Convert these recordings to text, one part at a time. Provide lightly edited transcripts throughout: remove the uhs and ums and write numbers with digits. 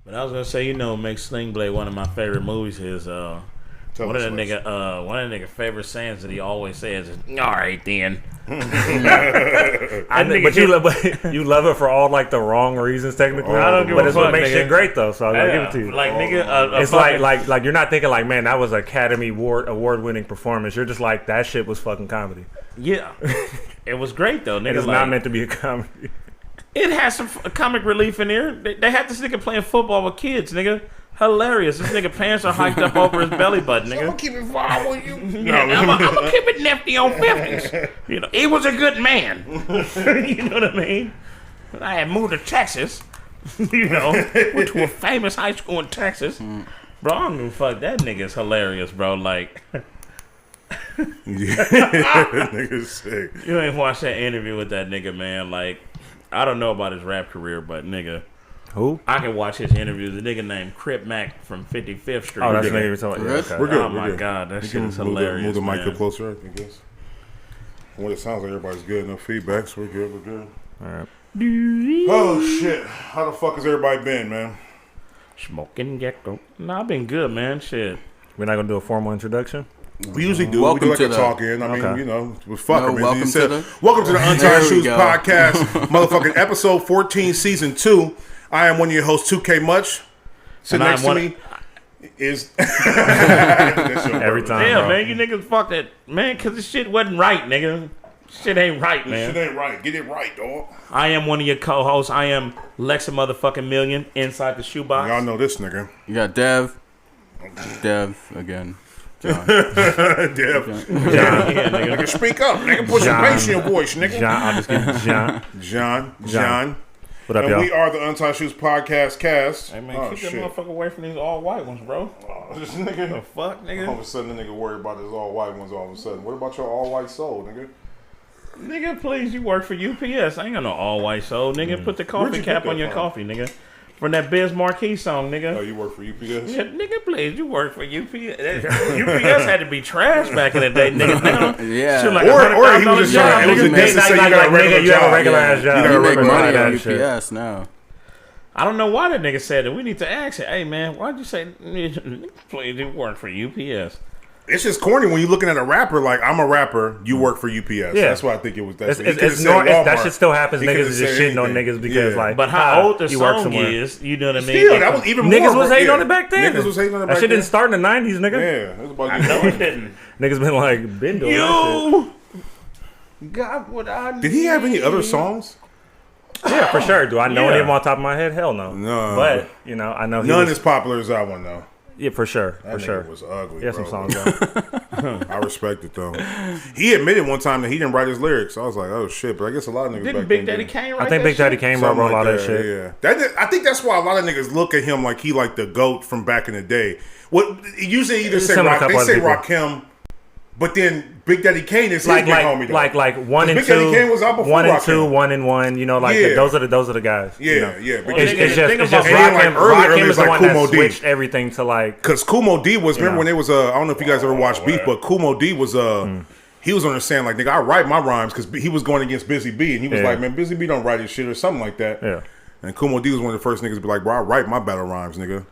But I was gonna say, makes Sling Blade one of my favorite movies is one of the nigga favorite sayings that he always says is, "All right then." But you love it for all like the wrong reasons technically. I don't give but a it's fuck, what makes nigga. shit great though. So I gotta give it to you. Like nigga, it's like you're not thinking like, man, that was Academy Award winning performance. You're just like, that shit was fucking comedy. Yeah, it was great though. Nigga, it is not meant to be a comedy. It has some comic relief in there. They had this nigga playing football with kids, nigga. Hilarious. This nigga pants are hiked up over his belly button, nigga. I'm gonna keep it far with you. I'm gonna keep it nifty on 50s. He was a good man. You know what I mean? I had moved to Texas. Went to a famous high school in Texas. Bro, I don't give a fuck. That nigga's hilarious, bro. Like, Nigga's sick. You ain't watched that interview with that nigga, man. Like, I don't know about his rap career, but nigga. Who? I can watch his interviews. The nigga named Crip Mac from 55th Street. Oh, that's the nigga you're talking about. We're good. Oh my god, that shit is hilarious. Move the mic man. up closer, I guess. Well, it sounds like everybody's good. No feedback, so we're good. All right. Oh shit! How the fuck has everybody been, man? Smoking gecko. Nah, I've been good, man. Shit. We're not gonna do a formal introduction. We usually do. Welcome we do like to a talk in. I mean, fuck it, man. welcome to the Untied There we Shoes go. Podcast, motherfucking episode 14, season 2. I am one of your hosts, 2K Much. Sitting next to me is Every time. Damn, bro. man, you niggas fucked it, man, because this shit wasn't right, nigga. Shit ain't right, man. Shit ain't right. Get it right, dog. I am one of your co-hosts. I am Lexa motherfucking Million inside the shoebox. Y'all know this nigga. You got Dev again. John. Dev. Yeah, nigga. Nigga, speak up. Nigga, put some bass in your voice, nigga. John, I'll just give John. What up, And y'all? we are the Untied Shoes Podcast cast. Hey, man, keep that motherfucker away from these all white ones, bro. This nigga. The fuck, nigga? All of a sudden, the nigga worried about his all white ones all of a sudden. What about your all white soul, nigga? Nigga, please, you work for UPS. I ain't got no all white soul, nigga. Put the Where'd coffee you cap get on that your from? coffee, nigga. From that Biz Marquee song, nigga. Oh, you work for UPS? Yeah, nigga, please, you work for UPS. UPS had to be trash back in the day, nigga. Now, Yeah. shit like Or he was just job, trying. It was a nigga. diss to say you got a regular nigga, you have a job. regular ass job. You got a You make regular money job. on shit. UPS now. I don't know why that nigga said it. We need to ask it. Hey, man, why'd you say, please, you work for UPS? It's just corny when you're looking at a rapper like, I'm a rapper, you work for UPS. Yeah. That's what I think it was. That's That shit still happens. He Niggas could've is just said shitting on anything. niggas because, Yeah. like, But how old the you work song somewhere. is, you know what I mean? Still, that was even more. Niggas was hating yeah. on it back then. Niggas was hating on it back That shit then. didn't start in the 90s, nigga. Yeah, it was about I know it didn't. Niggas been like, been doing that You got what I need. Did he have any other songs? shit. Yeah, for sure. Do I know Yeah. any of them on top of my head? Hell no. No. But, I know he None was, as popular as that one, though. yeah, for sure. That For nigga sure. was ugly, He had bro. some songs, though. I respect it, though. He admitted one time that he didn't write his lyrics. I was like, oh, shit. But I guess a lot of niggas Didn't back Big then Daddy did. Kane I write think that Big Daddy shit? Kane wrote a lot of that shit. Yeah. I think that's why a lot of niggas look at him like he like the GOAT from back in the day. What usually either say Similar to a Rock, they couple say other people. Rakim, but then Big Daddy Kane is his Like big homie though. like 1 and Big Daddy 2, Kane was out before 1 and Rakim. 2, 1 and 1. Yeah. Those are the guys. Yeah. Well, It's nigga, just think about- Rakim. And then, like, early Rakim is is the like one Kumo that D. switched everything to like. Because Kumo D was, remember know. when it was, I don't know if you guys ever watched Beef, but Kumo D was, he was understanding, like, nigga, I write my rhymes because he was going against Busy B. And he was Yeah. like, man, Busy B don't write his shit or something like that. Yeah. And Kumo D was one of the first niggas to be like, bro, I write my battle rhymes, nigga.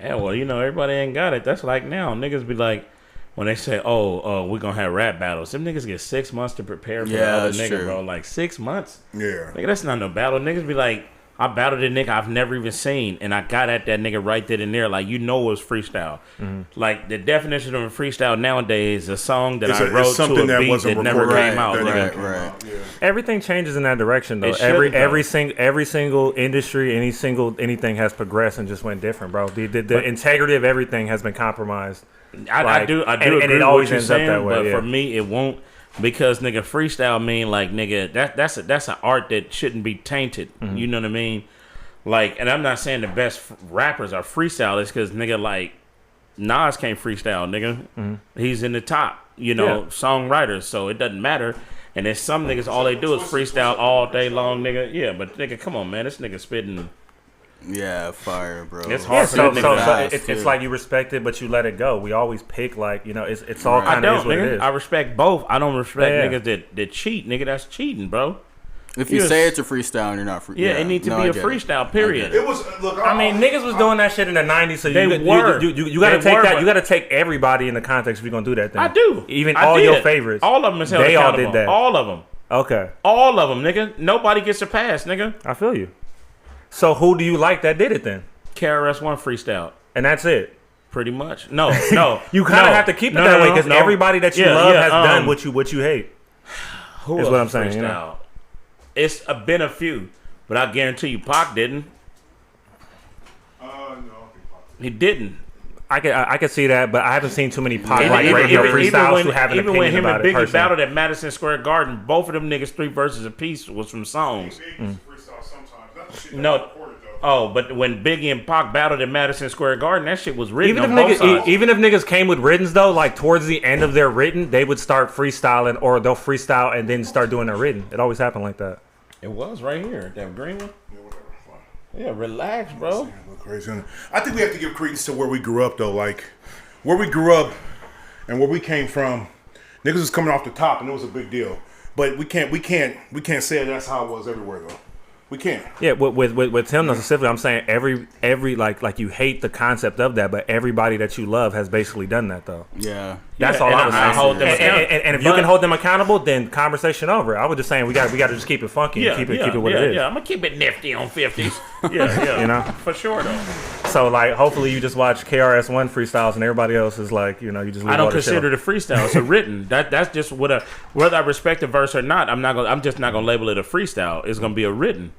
Yeah, well, everybody ain't got it. That's like now. Niggas be like, when they say, oh, we're going to have rap battles, them niggas get 6 months to prepare for the Yeah, other that's nigga, true. bro. Like, 6 months? Yeah. Nigga, that's not no battle. Niggas be like, I battled a nigga I've never even seen, and I got at that nigga right then and there. Like, it was freestyle. Like, the definition of a freestyle nowadays is a song that I wrote to a beat that never recorded. came out. That nigga. Right. Yeah. Everything changes in that direction though. It shouldn't, Every single industry, anything has progressed and just went different, bro. The integrity of everything has been compromised. I do and agree it with always what you're ends up saying, that way, but yeah. for me, it won't. Because nigga, freestyle mean like nigga that's an art that shouldn't be tainted. You know what I mean? Like, and I'm not saying the best rappers are freestylers because nigga like Nas can't freestyle, nigga. He's in the top, songwriters, so it doesn't matter. And then some niggas all they do is freestyle all day long, nigga. Yeah, but nigga, come on, man, this nigga spitting. Yeah, fire, bro. It's hard for So that nigga. it's like you respect it, but you let it go. We always pick like it's all Right. I kind of don't, is what it nigga. is. I respect both. I don't respect Yeah. niggas that cheat, nigga. That's cheating, bro. If you say it's a freestyle, you're not free. Yeah, it needs to be a freestyle. Period. It was. Look, I mean, niggas was doing that shit in the 90s, so They were. you got to take that. You got to take everybody in the context if you're gonna do that thing. I do. Even all your favorites. All of them is held They all accountable. did that. All of them. Okay. All of them, nigga. Nobody gets a pass, nigga. I feel you. So who do you like that did it then? KRS-One freestyle. And that's it. Pretty much. No. You kind of have to keep it that way because everybody that you love has done what you hate. Who is else what I'm saying. freestyle? You know? It's been a few, but I guarantee you, Pac didn't. No. He didn't. I could see that, but I haven't seen too many Pac Even- like even- radio even- freestyles even who have an even when opinion him about and it. Biggie Personally. battled at Madison Square Garden, both of them niggas 3 verses apiece was from songs. No. Oh, but when Biggie and Pac battled at Madison Square Garden, that shit was written on both sides. Even if niggas came with writtens though, like towards the end of their written, they would start freestyling, or they'll freestyle and then start doing their written. It always happened like that. It was right here, that green one. Yeah, relax, bro. Crazy. I think we have to give credence to where we grew up, though. Like where we grew up and where we came from. Niggas was coming off the top, and it was a big deal. But we can't say that's how it was everywhere, though. We can't. Yeah, with Tim specifically, I'm saying every like you hate the concept of that, but everybody that you love has basically done that though. Yeah, that's all I was saying. Hold them and if you can hold them accountable, then conversation over. I was just saying we got to just keep it funky and keep it what it is. Yeah, I'm gonna keep it nifty on 50s. Yeah, you know, for sure though. So like, hopefully you just watch KRS-One freestyles and everybody else is like, you you just. I don't consider it a freestyle. It's a written. That's just whether I respect the verse or not. I'm just not gonna label it a freestyle. It's gonna be a written.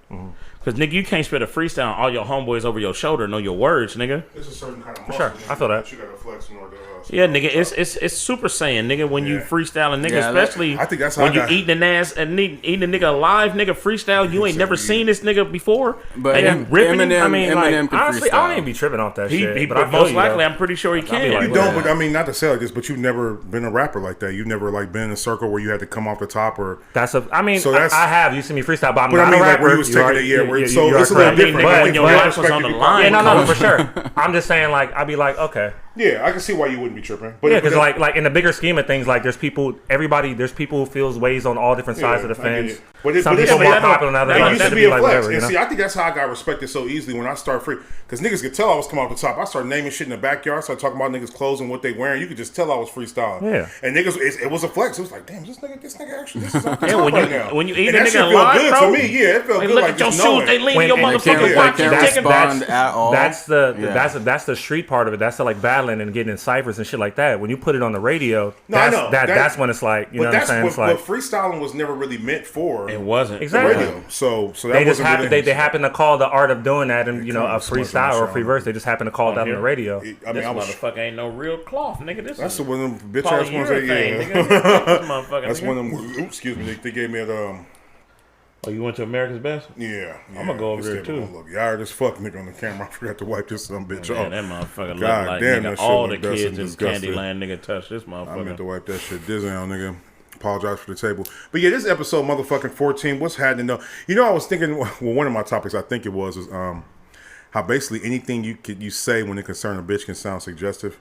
Because, nigga, you can't spit a freestyle on all your homeboys over your shoulder, know your words, nigga. It's a certain kind of muscle. Sure, I feel that. You gotta flex in order to yeah, nigga, it's super saiyan, nigga, when you freestyling, nigga, especially I think that's how when you eating an ass and eating a nigga alive, nigga, freestyle, you ain't never seen this nigga before. But and you ripping Eminem, him. I mean, Eminem like, honestly, I don't even be tripping off that shit. But most likely, I'm pretty sure he can. Like, you don't, but I mean, not to say like this, but you've never been a rapper like that. You've never like been in a circle where you had to come off the top or. I have. You see me freestyle, but I'm not I mean, a rapper. like where you was taking it, so it's a little different. When your life was on the line. Yeah, no, for sure. I'm just saying, like, I'd be like, okay. Yeah, I can see why you wouldn't be tripping. But yeah, because like in the bigger scheme of things, like there's people who feels ways on all different sides of the fence. Some people more popular than others. It used to be a flex. Whatever, And see, I think that's how I got respected so easily when I start free. Because niggas could tell I was coming off the top. I started naming shit in the backyard. I started talking about niggas' clothes and what they wearing. You could just tell I was freestyling. Yeah. And niggas, it was a flex. It was like, damn, this nigga actually, this is off the top right now. When you eat and a that nigga shit felt alive, good bro, to me. Yeah, it felt good. Look Like at your just shoes. knowing. They lean in your motherfucking watch. That's the street part of it. That's the like battling and getting in ciphers and shit like that. When you put it on the radio, that's when it's like, you know what I'm saying? It's like, but freestyling was never really meant for. It wasn't exactly. Radio. So that they just happen. They happen to call the art of doing that, and a freestyle or a free verse. They just happen to call it out on the radio. This motherfucker ain't no real cloth, nigga. That's one of them bitch ass ones. That's one of them. Excuse me. They gave me a. Oh, you went to America's Best? Yeah. I'm gonna go over there too. Look, y'all just fuck nigga on the camera. I forgot to wipe this some bitch off. That motherfucker look like nigga, all the kids in Candyland nigga touch this motherfucker. I meant to wipe that shit down, nigga. Apologize for the table. But yeah, this episode motherfucking 14, what's happening though? I was thinking, well, one of my topics I think it was is how basically anything you say when it concerns a bitch can sound suggestive.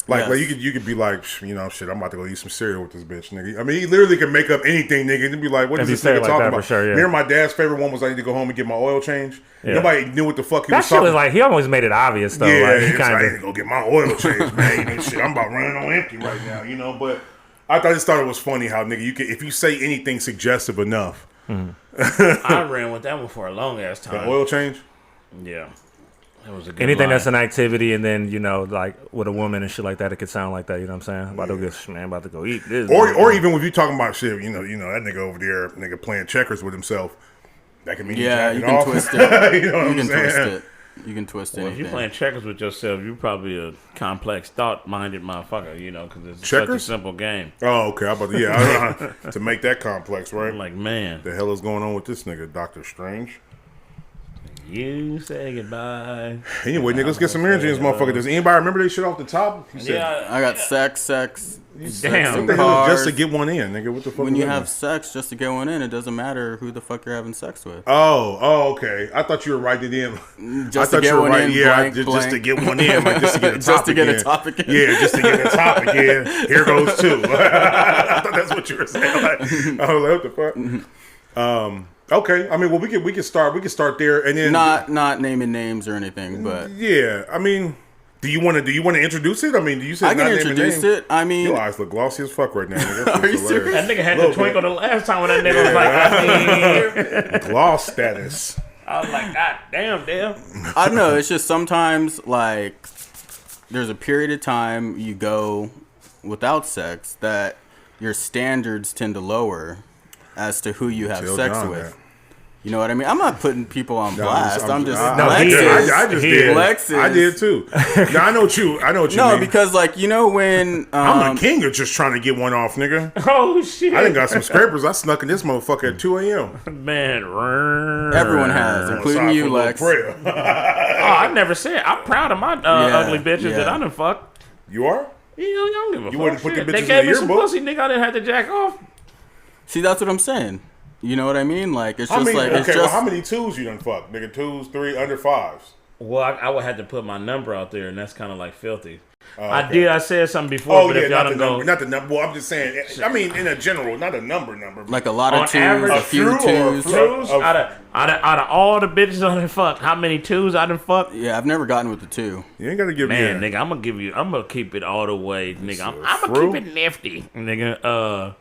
Like you could be like, shit, I'm about to go eat some cereal with this bitch, nigga. I mean, he literally can make up anything, nigga, and be like, what is this nigga talking about? Sure, yeah. Remember my dad's favorite one was I need to go home and get my oil change? Yeah. Nobody knew what the fuck he was talking about. That shit was like, he always made it obvious, though. Yeah, like, I need to go get my oil change, man. Shit, I'm about running on empty right now, but I just thought it was funny how, nigga, if you say anything suggestive enough. I ran with that one for a long ass time. The oil change? Yeah. Anything line. that's an activity, and then like with a woman and shit like that, it could sound like that. You know what I'm saying? About to go eat this, or even if you talking about shit, that nigga over there, nigga playing checkers with himself. That can mean you can twist it. You know what I'm saying? Twist it. You can twist anything. If you're playing checkers with yourself, you're probably a complex, thought-minded motherfucker. Because it's checkers? Such a simple game. Oh, okay. To make that complex, right? I'm like, man, the hell is going on with this nigga, Dr. Strange? You say goodbye. Anyway, nigga, let's get some energy in this motherfucker. Does anybody remember they shit off the top? I got sex. Damn. What the hell is just to get one in, nigga? What the fuck? When you have sex just to get one in, it doesn't matter who the fuck you're having sex with. Oh, okay. I thought you were writing it in. Just to get one in. Yeah, just to get one in, like just to get a topic in. Yeah, just to get a topic in. Here goes two. I thought that's what you were saying. Like, I was like, what the fuck? Okay, I mean, well, we could start there, and then Not naming names or anything, but yeah, I mean, do you want to introduce it? I mean, do you say I can introduce it. I mean, your eyes look glossy as fuck right now. Nigga. Are you serious? That nigga had the twinkle the last time when that nigga was like, I mean, Gloss status. I was like, God damn. I don't know. It's just sometimes like there's a period of time you go without sex that your standards tend to lower as to who you have Tell sex John with. that. You know what I mean? I'm not putting people on blast. I'm just I just did. Lexus. I did too. No, I know what you No, mean. because like you know when I'm the king of just trying to get one off, nigga. Oh shit! I done got some scrapers. I snuck in this motherfucker at 2 a.m. Man, everyone has, including you, Lex. Oh, I never said. I'm proud of my ugly bitches that I done fucked. You are? You don't give a fuck. You wouldn't put the bitches They in gave the me some yearbook? pussy, nigga. I didn't have to jack off. See, that's what I'm saying. You know what I mean? Like it's How just many? like it's Okay, just well, how many twos you done fucked, nigga? 2s, 3, under 5s. Well, I would have to put my number out there, and that's kind of like filthy. Okay. I said something before, but if y'all don't go, not the number. Well, I'm just saying. I mean, in a general, not a number. like a lot of On twos, average, a few twos. twos out of all the bitches I done fucked, how many twos I done fucked? Yeah, I've never gotten with the 2. You ain't gotta give Man, me. nigga, I'm gonna keep it all the way, nigga. I'm gonna keep it nifty, nigga.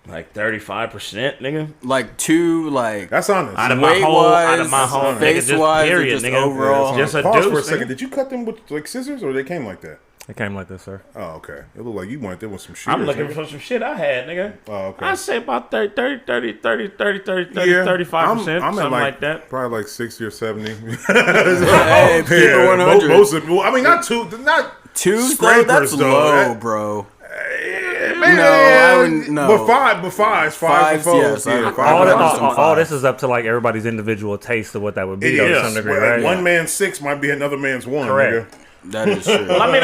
Like 35%, nigga. Like 2, like That's honest. Out of my whole, face nigga, just wise, period, just nigga. overall. Just a Pause deuce, for a second. nigga. Did you cut them with like scissors, or they came like that? It came like this, sir. Oh, okay. It looked like you wanted them with some shit. I'm looking for some shit I had, nigga. Oh, okay. I say about 35%, I'm something at like that. Probably like 60 or 70. Hey, keep it 100. Most of, well, I mean, not 2s, Though, that's though. low, bro. Man, No, I wouldn't. No, but fives for folks. yes, Yeah, All this is up to like everybody's individual taste of what that would be it to is. some degree, Well, right? One man's 6 might be another man's 1. Correct. Nigga. that is true. Well, I mean,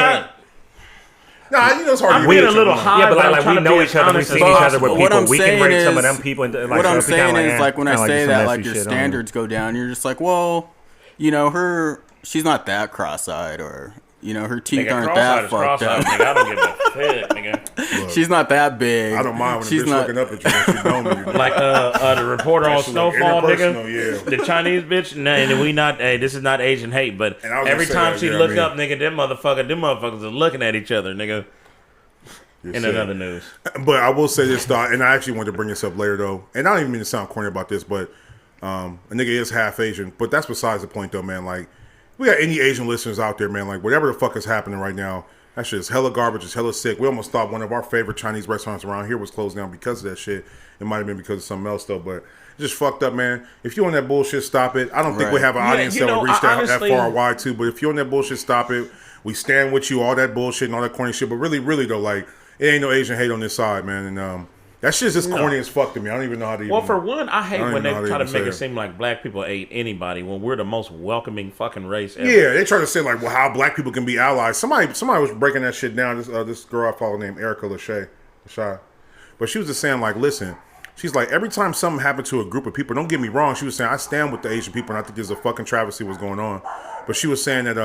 Nah, you know it's hard. I'm to being get a little you. high. Yeah, but I'm like trying we to know be each other, we've honest seen as each other possible. with What people. I'm We can saying rate some of is- them people. And, like, what I'm so if we kinda saying is like when I kinda say some that messy like your shit on standards go down, you're just like, well, you know, she's not that cross-eyed, or you know, her teeth Nigga, aren't that fucked cross-eyed, up. nigga. I don't give a shit, nigga. Look, She's not that big. I don't mind when she's a bitch not. looking up at you. She know me. Like the reporter on Especially, like, Snowfall, interpersonal, nigga. yeah. The Chinese bitch. Nah, and we not. Hey, this is not Asian hate, but And I was every gonna say time that, she yeah, look I mean- up, nigga, them motherfuckers are looking at each other, nigga. You're In sick. another news. But I will say this thought, and I actually wanted to bring this up later though, and I don't even mean to sound corny about this, but a nigga is half Asian, but that's besides the point though, man. Like, we got any Asian listeners out there, man. Like, whatever the fuck is happening right now, that shit is hella garbage. It's hella sick. We almost thought one of our favorite Chinese restaurants around here was closed down because of that shit. It might have been because of something else though, but it's just fucked up, man. If you on that bullshit, stop it. I don't think we Right. have an audience you that know, will reach that honestly- far wide too. But if you on that bullshit, stop it. We stand with you, all that bullshit and all that corny shit. But really though, like, it ain't no Asian hate on this side, man. And that shit's just corny as fuck to me. I don't even know how to even... Well, for one, I hate don't when even they know how to try to even make say it it. seem like black people hate anybody when we're the most welcoming fucking race ever. Yeah, they try to say like, well, how black people can be allies. Somebody was breaking that shit down. This girl I follow named Erica Lachey, but she was just saying like, listen, she's like, every time something happened to a group of people, don't get me wrong, she was saying I stand with the Asian people, and I think there's a fucking travesty what's going on. But she was saying that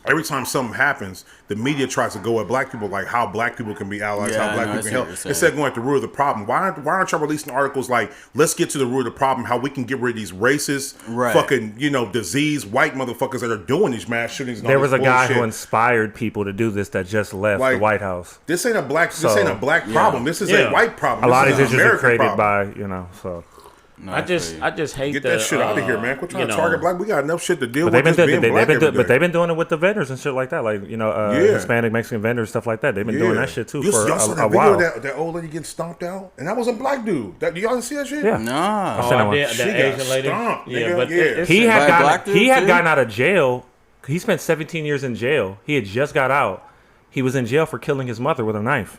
every time something happens, the media tries to go at black people, like how black people can be allies, Yeah, how black I know, people I see can what help. you're saying. Instead of going at the root of the problem, why aren't y'all releasing articles like, let's get to the root of the problem, how we can get rid of these racist, Right. fucking, diseased white motherfuckers that are doing these mass shootings and all There was this a guy bullshit. who inspired people to do this that just left Like, the White House. This ain't a black problem. This is Yeah. a white problem. A lot of This these is an issues are American created problem. by, so. No, I just hate Get the, that shit out of here, man. Quit trying you to know, target black. We got enough shit to deal But with. they've been, just being black every day. they've been doing it with the vendors and shit like that, like Hispanic, Mexican vendors, stuff like that. They've been doing that shit too for y'all saw a that while. video of that old lady getting stomped out, and that was a black dude. Y'all didn't see that shit? Yeah. Nah. I seen that one. The She got Asian lady. stomped, Yeah, nigga. but Yeah. it's He had By a black dude, too? gotten out of jail. He spent 17 years in jail. He had just got out. He was in jail for killing his mother with a knife.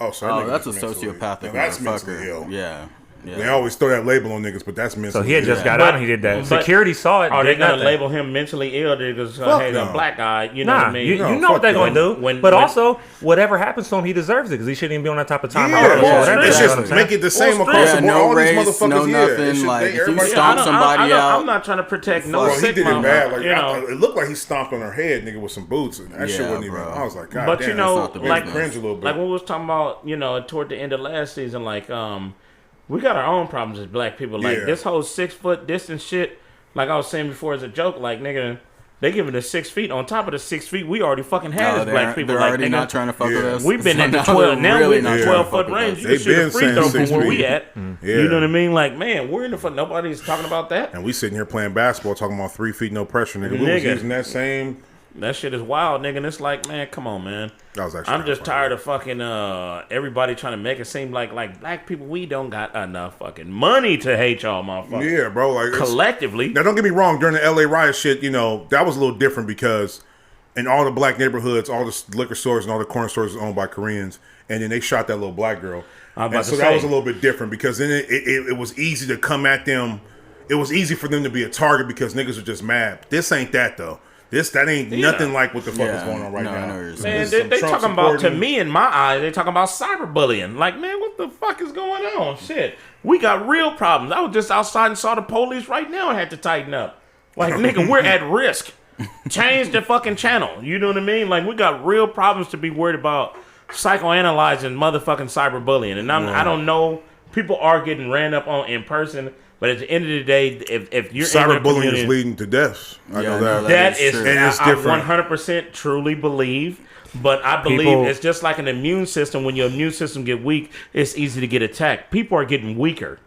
Oh, so that nigga that's a was mentally- sociopathic now that's mentally ill. motherfucker. Yeah. They always throw that label on niggas, but that's mentally So he had just ill. got But- out and he did that. but Security saw it. Are they did gonna nothing. label him mentally ill because Fuck hey, no. the black guy? You know what Nah, I mean? you No, know what they're fuck going to no. do. When- but when- also, whatever happens to him, he deserves it because he shouldn't even be on that type of time. Yeah, regardless of well, whatever, it's you know just what I'm saying? make it the same Well, across yeah, the board. no All these race, motherfuckers, no yeah, nothing, it should- like, if you everybody- stomp somebody out. I'm not trying to protect no Well, he sick did it mama. bad. Like, you know. it looked like he stomped on her head, nigga, with some boots. And that shit Yeah, wasn't even. bro. I was like, God But damn. you know, not the like cringe a little bit. when we was talking about, toward the end of last season, like We got our own problems as black people. Like, this whole 6 foot distance shit, like I was saying before as a joke, like, nigga, they giving us 6 feet. On top of the 6 feet, we already fucking had as black people. They're like, already nigga, not trying to fuck with us. We've been So at the 12. Now really we're in the 12-foot range. You can shoot a free throw from where we at. You know what I mean? Like, man, we're in the fuck. Nobody's talking about that. And we sitting here playing basketball, talking about 3 feet, no pressure, nigga. We was using that same. That shit is wild, nigga. And it's like, man, come on, man. That was actually I'm just tired of fucking everybody trying to make it seem like black people, we don't got enough fucking money to hate y'all, motherfuckers. Yeah, bro. Like collectively. Now, don't get me wrong. During the LA riot shit, you know, that was a little different because in all the black neighborhoods, all the liquor stores and all the corner stores was owned by Koreans, and then they shot that little black girl. And so that was a little bit different because then it was easy to come at them. It was easy for them to be a target because niggas were just mad. This ain't that though. That ain't nothing like what the fuck is going on right now. Man, they talking about, to me, in my eyes, they talking about cyberbullying. Like, man, what the fuck is going on? Shit. We got real problems. I was just outside and saw the police right now and had to tighten up. Like, nigga, we're at risk. Change the fucking channel. You know what I mean? Like, we got real problems to be worried about psychoanalyzing motherfucking cyberbullying. And I don't know. People are getting ran up on in person. But at the end of the day, if you're cyberbullying is leading to deaths. I know that. That is and it's different. I 100% truly believe. But I believe it's just like an immune system. When your immune system get weak, it's easy to get attacked. People are getting weaker.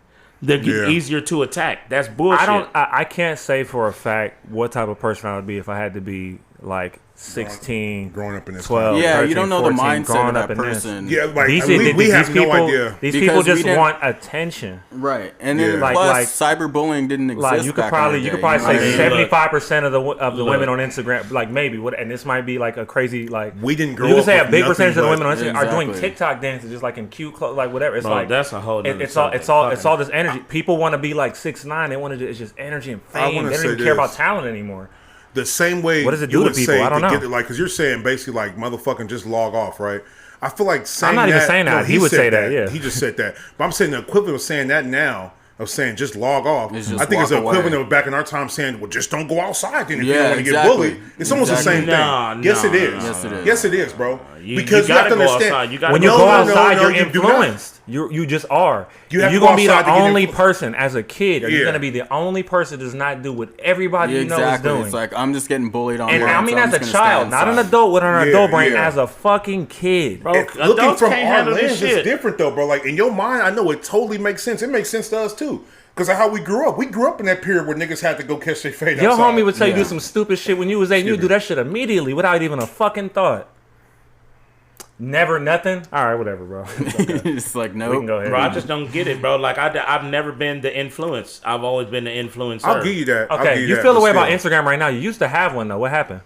They're getting easier to attack. That's bullshit. I can't say for a fact what type of person I would be if I had to be like 16, growing up in this 12, 13, you don't know 14, the mindset of that in person. Yeah, like we have no idea. These people just want attention, right? And then plus, cyberbullying didn't exist. Like you could probably say 75% of the women on Instagram, like maybe and this might be like a crazy like we didn't grow. You could say a big percentage of the women on Instagram are doing TikTok dances just like in cute clothes, like whatever. It's like that's a whole. It's all this energy. People want to be like 6'9". They want to. It's just energy and fame. They don't even care about talent anymore. The same way. What does it do to people? I don't know. Like, because you're saying basically like motherfucking just log off, right? I feel like saying I'm not even saying that. He would say that. Yeah, he just said that. But I'm saying the equivalent of saying that now. Of saying just log off. I think it's the equivalent of back in our time saying, well, just don't go outside then if you don't want to get bullied. It's almost the same thing. Yes, it is. Yes, it is, bro. Because you have to understand. When you go outside, you're influenced. You just are. You're going to be the only person as a kid. You're going to be the only person that does not do what everybody you know is doing. It's like, I'm just getting bullied on. And I mean, as a child, not an adult with an adult brain, as a fucking kid. Bro, looking from our lens is different, though, bro. Like, in your mind, I know it totally makes sense. It makes sense to us, too. Because of how we grew up. We grew up in that period where niggas had to go catch their fade outside. Your homie would tell you do some stupid shit when you was 8. You do that shit immediately without even a fucking thought. Never nothing? All right, whatever, bro. It's like, no. We can go ahead. Bro, I just don't get it, bro. Like, I've never been the influence. I've always been the influencer. I'll give you that. Okay, you feel the way about Instagram right now. You used to have one, though. What happened?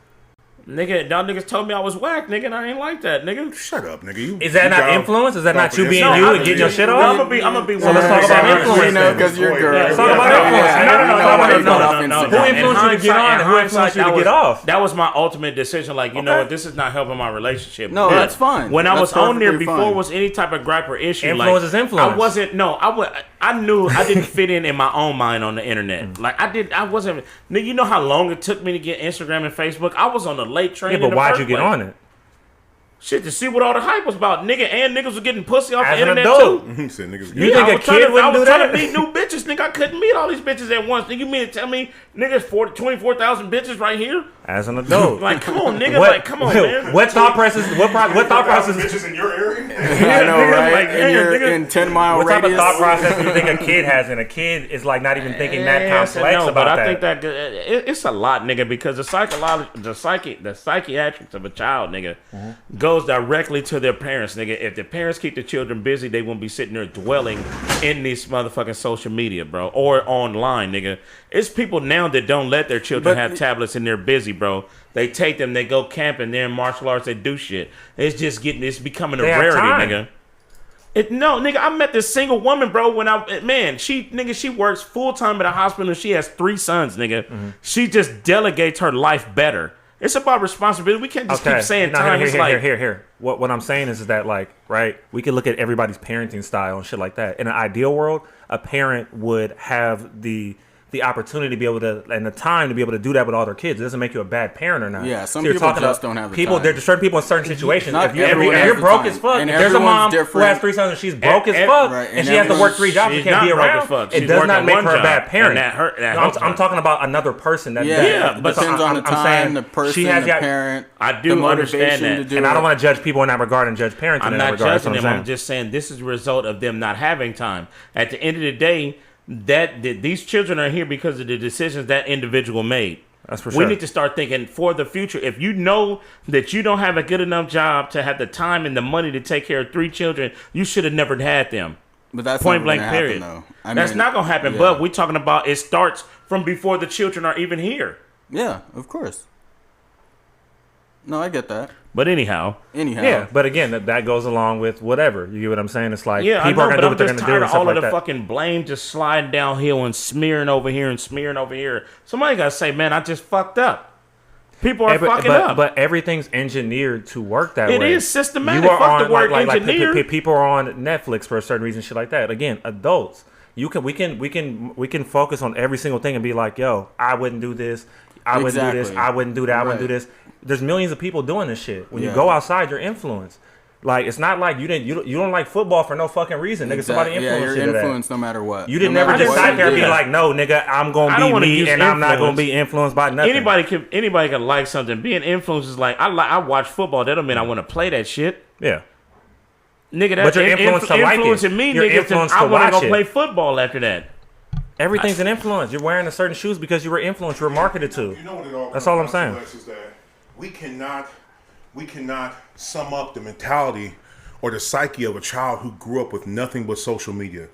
Nigga, y'all niggas told me I was whack, nigga, and I ain't like that, nigga. Shut up, nigga. Is that not influence? Is that not you being you and getting your shit off? I'm gonna be. So let's talk about influence. Because you're girl. Let's talk about influence. No. Who influenced you to get on and who influenced you to get off? That was my ultimate decision. Like, you know what? This is not helping my relationship. No, that's fine. When I was on there before was any type of gripe or issue. Influence is influence. I wasn't. No, I knew I didn't fit in my own mind on the internet. Like, I wasn't. Nigga, you know how long it took me to get Instagram and Facebook? I was on the late train. Yeah, but why'd you get on it? Shit, to see what all the hype was about. Nigga, and niggas were getting pussy off the internet, too. He said niggas. You think a kid wouldn't do that? I was trying to meet new bitches, nigga. I couldn't meet all these bitches at once. Nigga, you mean to tell me, niggas, 24,000 bitches right here? As an adult. Like, come on, nigga. Come on, man. What thought process? What thought process? Bitches in your area? I know, right? Like, and you're in 10-mile radius. What type of thought process do you think a kid has? And a kid is like not even thinking that complex about that. But I think that it's a lot, nigga, because the psychiatrics of a child, nigga, goes directly to their parents, nigga. If the parents keep the children busy, they won't be sitting there dwelling in these motherfucking social media, bro, or online, nigga. It's people now that don't let their children have tablets and they're busy, bro. They take them, they go camping, they're in martial arts, they do shit. It's becoming a rarity, nigga. No, nigga, I met this single woman, bro, she works full time at a hospital and she has 3 sons, nigga. She just delegates her life better. It's about responsibility. We can't just keep saying time. Here. What I'm saying is that, like, right, we can look at everybody's parenting style and shit like that. In an ideal world, a parent would have the the opportunity to be able to and the time to be able to do that with all their kids. It doesn't make you a bad parent or not. Yeah, some people just don't have the time. There's certain people in certain situations. If you're broke as fuck, if there's a mom who has 3 sons and she's broke as fuck, and she has to work 3 jobs and can't be around, it does not make her a bad parent. I'm talking about another person. But depends on the time, the person, the parent. I do understand that, and I don't want to judge people in that regard and judge parents in that regard. I'm not judging them. I'm just saying this is a result of them not having time. At the end of the day, that these children are here because of the decisions that individual made. That's for sure. We need to start thinking for the future. If you know that you don't have a good enough job to have the time and the money to take care of 3 children, you should have never had them. But that's point blank period. That's not gonna happen. Yeah. But we're talking about it starts from before the children are even here. Yeah, of course. No, I get that. But anyhow. Yeah, but again, that goes along with whatever. You get what I'm saying? It's like people are going to do what they're going to do. And all of the fucking blame just sliding downhill and smearing over here and smearing over here. Somebody got to say, man, I just fucked up. People are fucking up. But everything's engineered to work that way. It is systematic. Fuck the word engineer. People are on Netflix for a certain reason, shit like that. Again, adults. We can focus on every single thing and be like, yo, I wouldn't do this. I wouldn't do this. I wouldn't do that. I wouldn't do this. There's millions of people doing this shit. When you go outside, you're influenced. Like, it's not like you don't like football for no fucking reason. Nigga, somebody influenced you. You're influenced no matter what. You didn't never just sit there and be like, no, nigga, I'm going to be me and I'm not going to be influenced by nothing. Anybody can like something. Being influenced is like, I watch football. That don't mean I want to play that shit. Yeah. Nigga, that's influencing me, nigga. I want to go play football after that. Everything's an influence. You're wearing a certain shoes because you were influenced. You were marketed to. You know what it all That's all I'm saying. Is that we cannot sum up the mentality or the psyche of a child who grew up with nothing but social media.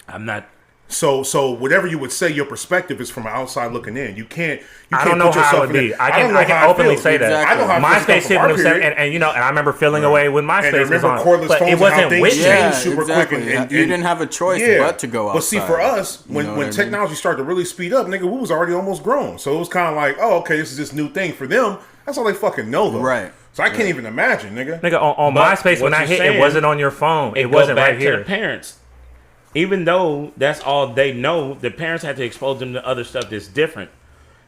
I'm not. So whatever you would say, your perspective is from outside looking in. You can't. I don't know how it would be. I can openly say that. Exactly. I know how MySpace hit when it was and I remember feeling away when MySpace was on, but it wasn't with me. Super quick and you didn't have a choice but to go outside. But see, for us, when technology started to really speed up, nigga, we was already almost grown. So it was kind of like, oh, okay, this is this new thing for them. That's all they fucking know, though. Right. So I can't even imagine, nigga. Nigga, on MySpace when I hit, it wasn't on your phone. It wasn't right here. To the parents. Even though that's all they know, the parents have to expose them to other stuff that's different.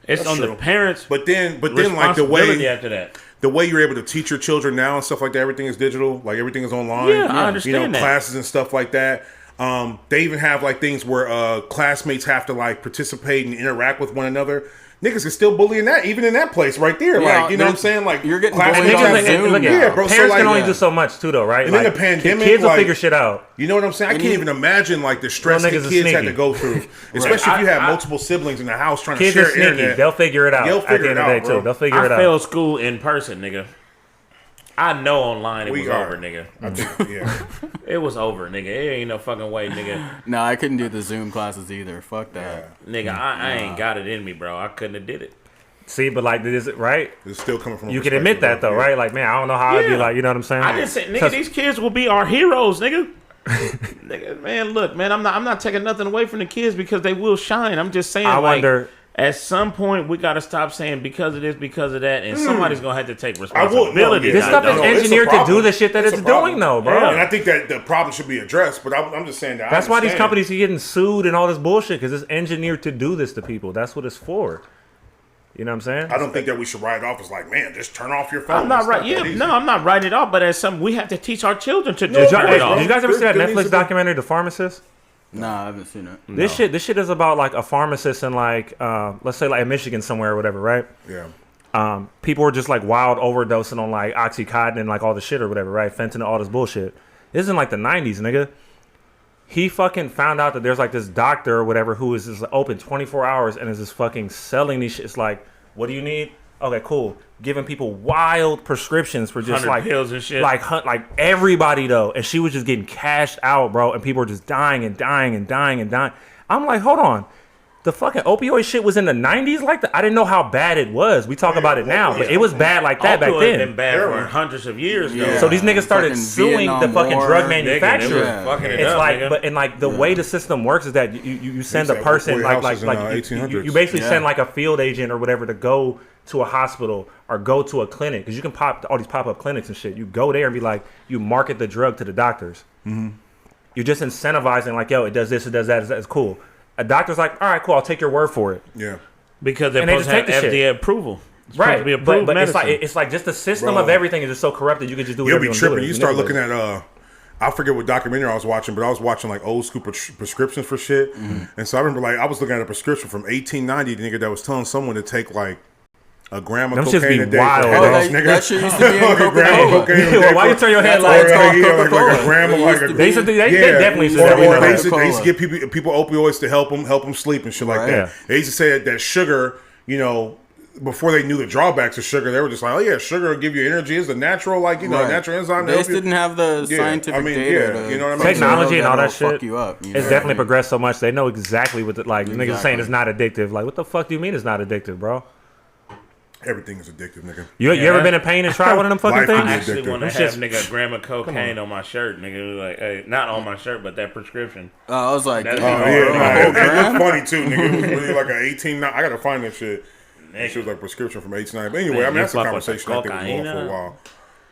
It's on the parents. But then, like the way after that, the way you're able to teach your children now and stuff like that, everything is digital, like everything is online. Yeah, I understand that. Classes and stuff like that. They even have like things where classmates have to like participate and interact with one another. Niggas is still bullying that, even in that place right there. Yeah, like, you know what I'm saying? Like, you're getting bullied on Zoom. Yeah, bro. Parents can only do so much too, though, right? And in the pandemic, kids will figure shit out. You know what I'm saying? I can't even imagine like the stress that kids had to go through, especially if you have multiple siblings in the house trying to share internet. They'll figure it out. At the end of the day, too. They'll figure it out. I failed school in person, nigga. I know online it was over, nigga. It was over, nigga. It ain't no fucking way, nigga. No, I couldn't do the Zoom classes either. Fuck that. Nigga, I ain't got it in me, bro. I couldn't have did it. See, but like, is it right? It's still coming from. You can admit that though, right? Like, man, I don't know how I'd be like, you know what I'm saying? I just said, nigga, these kids will be our heroes, nigga. Nigga, man, look, man, I'm not taking nothing away from the kids because they will shine. I'm just saying, I wonder. At some point, we got to stop saying because of this, because of that, and somebody's going to have to take responsibility. This stuff is engineered to do the shit that it's doing, though, bro. Yeah. And I think that the problem should be addressed, but I'm just saying that. That's why these companies are getting sued and all this bullshit, because it's engineered to do this to people. That's what it's for. You know what I'm saying? I don't think that we should write it off as like, man, just turn off your phone. I'm not right. Yeah, no, I'm not writing it off, but as something we have to teach our children to do. Did you guys ever see that Netflix documentary, The Pharmacist? No, I haven't seen it. This shit is about like a pharmacist in like let's say like in Michigan somewhere or whatever, right? Yeah. People were just like wild overdosing on like Oxycontin and like all the shit or whatever, right? Fentanyl, all this bullshit. This is in like the 90s, nigga. He fucking found out that there's like this doctor or whatever who is just open 24 hours and is just fucking selling these shit. It's like, what do you need? Okay, cool. Giving people wild prescriptions for just like pills and shit. Like everybody though, and she was just getting cashed out, bro. And people were just dying and dying and dying and dying. I'm like, hold on, the fucking opioid shit was in the 90s like that. I didn't know how bad it was. We talk about it now, but it was bad like that back then. Been bad for hundreds of years. Yeah. So these niggas started suing the fucking drug manufacturer. It's like, but and like the way the system works is that you send a person like you basically send like a field agent or whatever to go to a hospital or go to a clinic, because you can pop all these pop-up clinics and shit. You go there and be like, you market the drug to the doctors. Mm-hmm. You're just incentivizing like, yo, it does this, it does that, it's cool. A doctor's like, all right, cool, I'll take your word for it. Yeah. Because they're And they supposed to just have take the FDA shit. approval. It's Right, supposed to be approved but medicine. it's like just the system Bro. of everything is just so corrupted. You can just do You'll whatever be you want tripping. to do. You start looking at I forget what documentary I was watching, but I was watching like old school prescriptions for shit. And so I remember like I was looking at a prescription from 1890, the nigga that was telling someone to take like a gram of Them shits cocaine be a day. wild, for bro. headaches, nigga. That shit used to be in Like a gram of Coca-Cola. cocaine a day Why for- you turn your head That's like? why it's called like a Coca-Cola. gram of It like used a to They used to do. They definitely used to do that. or We know they that. used to give people opioids to help them sleep and shit like Right. that. Yeah. They used to say that sugar, you know, before they knew the drawbacks of sugar, they were just like, oh yeah, sugar will give you energy. It's a natural, like, you know, Right. natural enzyme. to They help just you. didn't have the Yeah, scientific I mean, data. yeah, to you know what I mean? Technology and all that that'll shit. fuck you up. You It's know? definitely progressed so much. They know exactly what niggas Exactly. saying it's not addictive. Like, what the fuck do you mean it's not addictive, bro? Everything is addictive, nigga. You Yeah, ever that- been in pain and tried one of them fucking Life things? is I actually addictive. want to Them have shits- nigga a gram of cocaine on my shirt, nigga. Like, hey, not on my shirt, but that prescription. I was like, That- damn, Oh, Oh, yeah, bro, nah, a whole it looked gram? funny too, nigga. It was really like an 18. I gotta find that shit. That shit was like prescription from 1890. But anyway, Man, I mean, you that's a fuck with the conversation I think was going for a cocaine, while.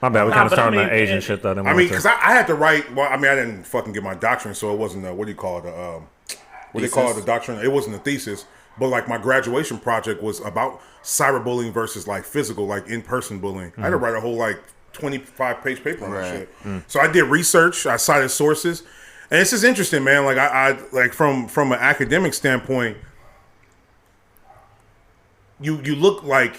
My bad. We Nah, kind of but I started on mean, the Asian it- shit though. I mean, because I had to write. Well, I mean, I didn't fucking get my doctorate, so it wasn't what do you call it? What they call it? The doctrine. It wasn't a thesis, but like my graduation project was about cyberbullying versus like physical, like in-person bullying. I had to write a whole like 25-page paper on that Right. shit. So I did research. I cited sources, and it's just interesting, man. Like I like from an academic standpoint, you look like.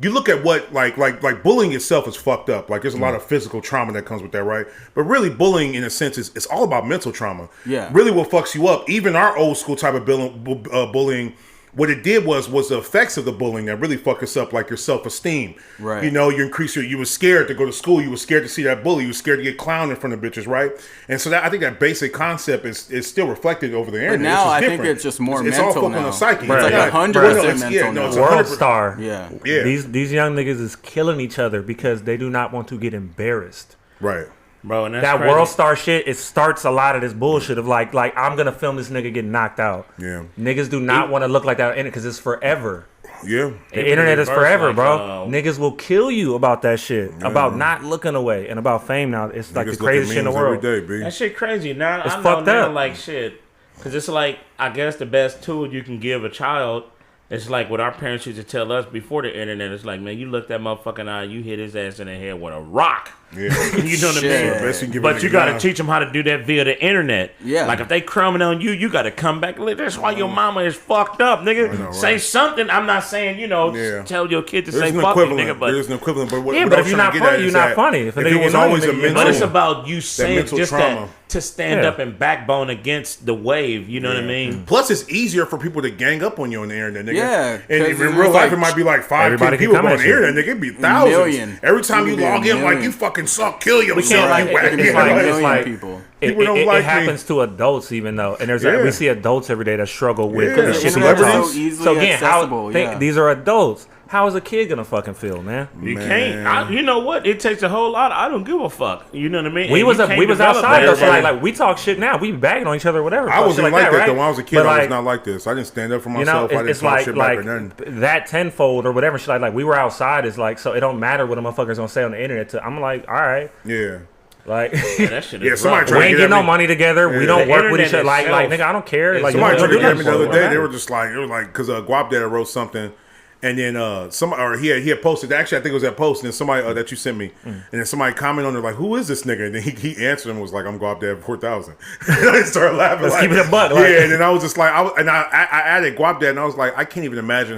You look at what like bullying itself is fucked up. Like there's a lot of physical trauma that comes with that, right? But really, bullying in a sense is it's all about mental trauma. Yeah. Really, what fucks you up? Even our old school type of bullying, what it did was the effects of the bullying that really fuck us up, like your self-esteem. Right. You know, you were scared to go to school. You were scared to see that bully. You were scared to get clowned in front of bitches, right? And so I think that basic concept is still reflected over the internet. But now It's just I think different. it's just more It's mental all focused on now. the psyche. It's like Right. 100% Right. mental now. it's World 100%. star. Yeah. Yeah. These young niggas is killing each other because they do not want to get embarrassed. Right. Bro, and that's That crazy. world star shit, it starts a lot of this bullshit of like I'm gonna film this nigga get knocked out. Yeah. Niggas do not want to look like that in it because it's forever. Yeah. The internet is reverse, forever, like, bro. Niggas will kill you about that shit, about not looking away, and about fame. Now it's like Niggas the look at craziest shit in the memes world. every day, B. That shit crazy. Now It's I know fucked now, up. like shit, because it's like I guess the best tool you can give a child. It's like what our parents used to tell us before the internet. It's like, man, you look that motherfucking eye, you hit his ass in the head with a rock. Yeah. You know what I Shit. mean? Best you can give a But you nigga got to now. teach them how to do that via the internet. Yeah. Like if they crumbing on you, you got to come back. That's why your mama is fucked up, nigga. know, right? Say something. I'm not saying, Yeah. tell your kid to There's say an fuck you, equivalent. nigga. But There's an equivalent. But what, Yeah, what but I if was you're trying not to get at funny, is you're not that funny. If a it nigga was know you, always a nigga, you mental. But it's about you saying mental just trauma. to stand Yeah. up and backbone against the wave. You know what I mean? Plus, it's easier for people to gang up on you on the internet, nigga. Yeah, and 'cause in it real was life, like it might be like 5 everybody can people come on at the you. internet, nigga. It'd be thousands. million. Every time you It'd be log a in, like million. you fucking suck, kill yourself. can't, like, you whack. it's Yeah, like- like- it's like- people. People don't like it me. happens to adults even though, and there's Yeah. we see adults every day that struggle with Yeah, the the shit we internet talk. is so easily So again, accessible, yeah. these are adults. How is a kid gonna fucking feel, man? You Man. can't. You know what? It takes a whole lot. I don't give a fuck. You know what I mean? We And was you can't we was develop outside that. though, so everybody- like we talk shit now. We be bagging on each other, or whatever. I fuck wasn't shit like that right? though. When I was a kid, But, I was like, not like this. I didn't stand up for You myself. know, I didn't it's talk like shit back or nothing. that tenfold or whatever. Shit like we were outside is like, so it don't matter what a motherfucker's gonna say on the internet. I'm like, all right, Yeah. like Yeah, that shit is Yeah, somebody rough. tried we to ain't get getting at no me. money together. We Yeah. don't The work with each internet other. Like itself. nigga, I don't care. It's Like Somebody you tried don't to do get me the nothing other for it. day. They were just like, it was like, because Guap Dad wrote something, and then he had posted. Actually, I think it was that post, and then somebody that you sent me, and then somebody commented on there like, "Who is this nigga?" And then he answered and was like, "I'm Guap Dad 4000." And I started laughing. Let's like, keep it a buck, Yeah, like- and then I was just like, I added Guap Dad, and I was like, I can't even imagine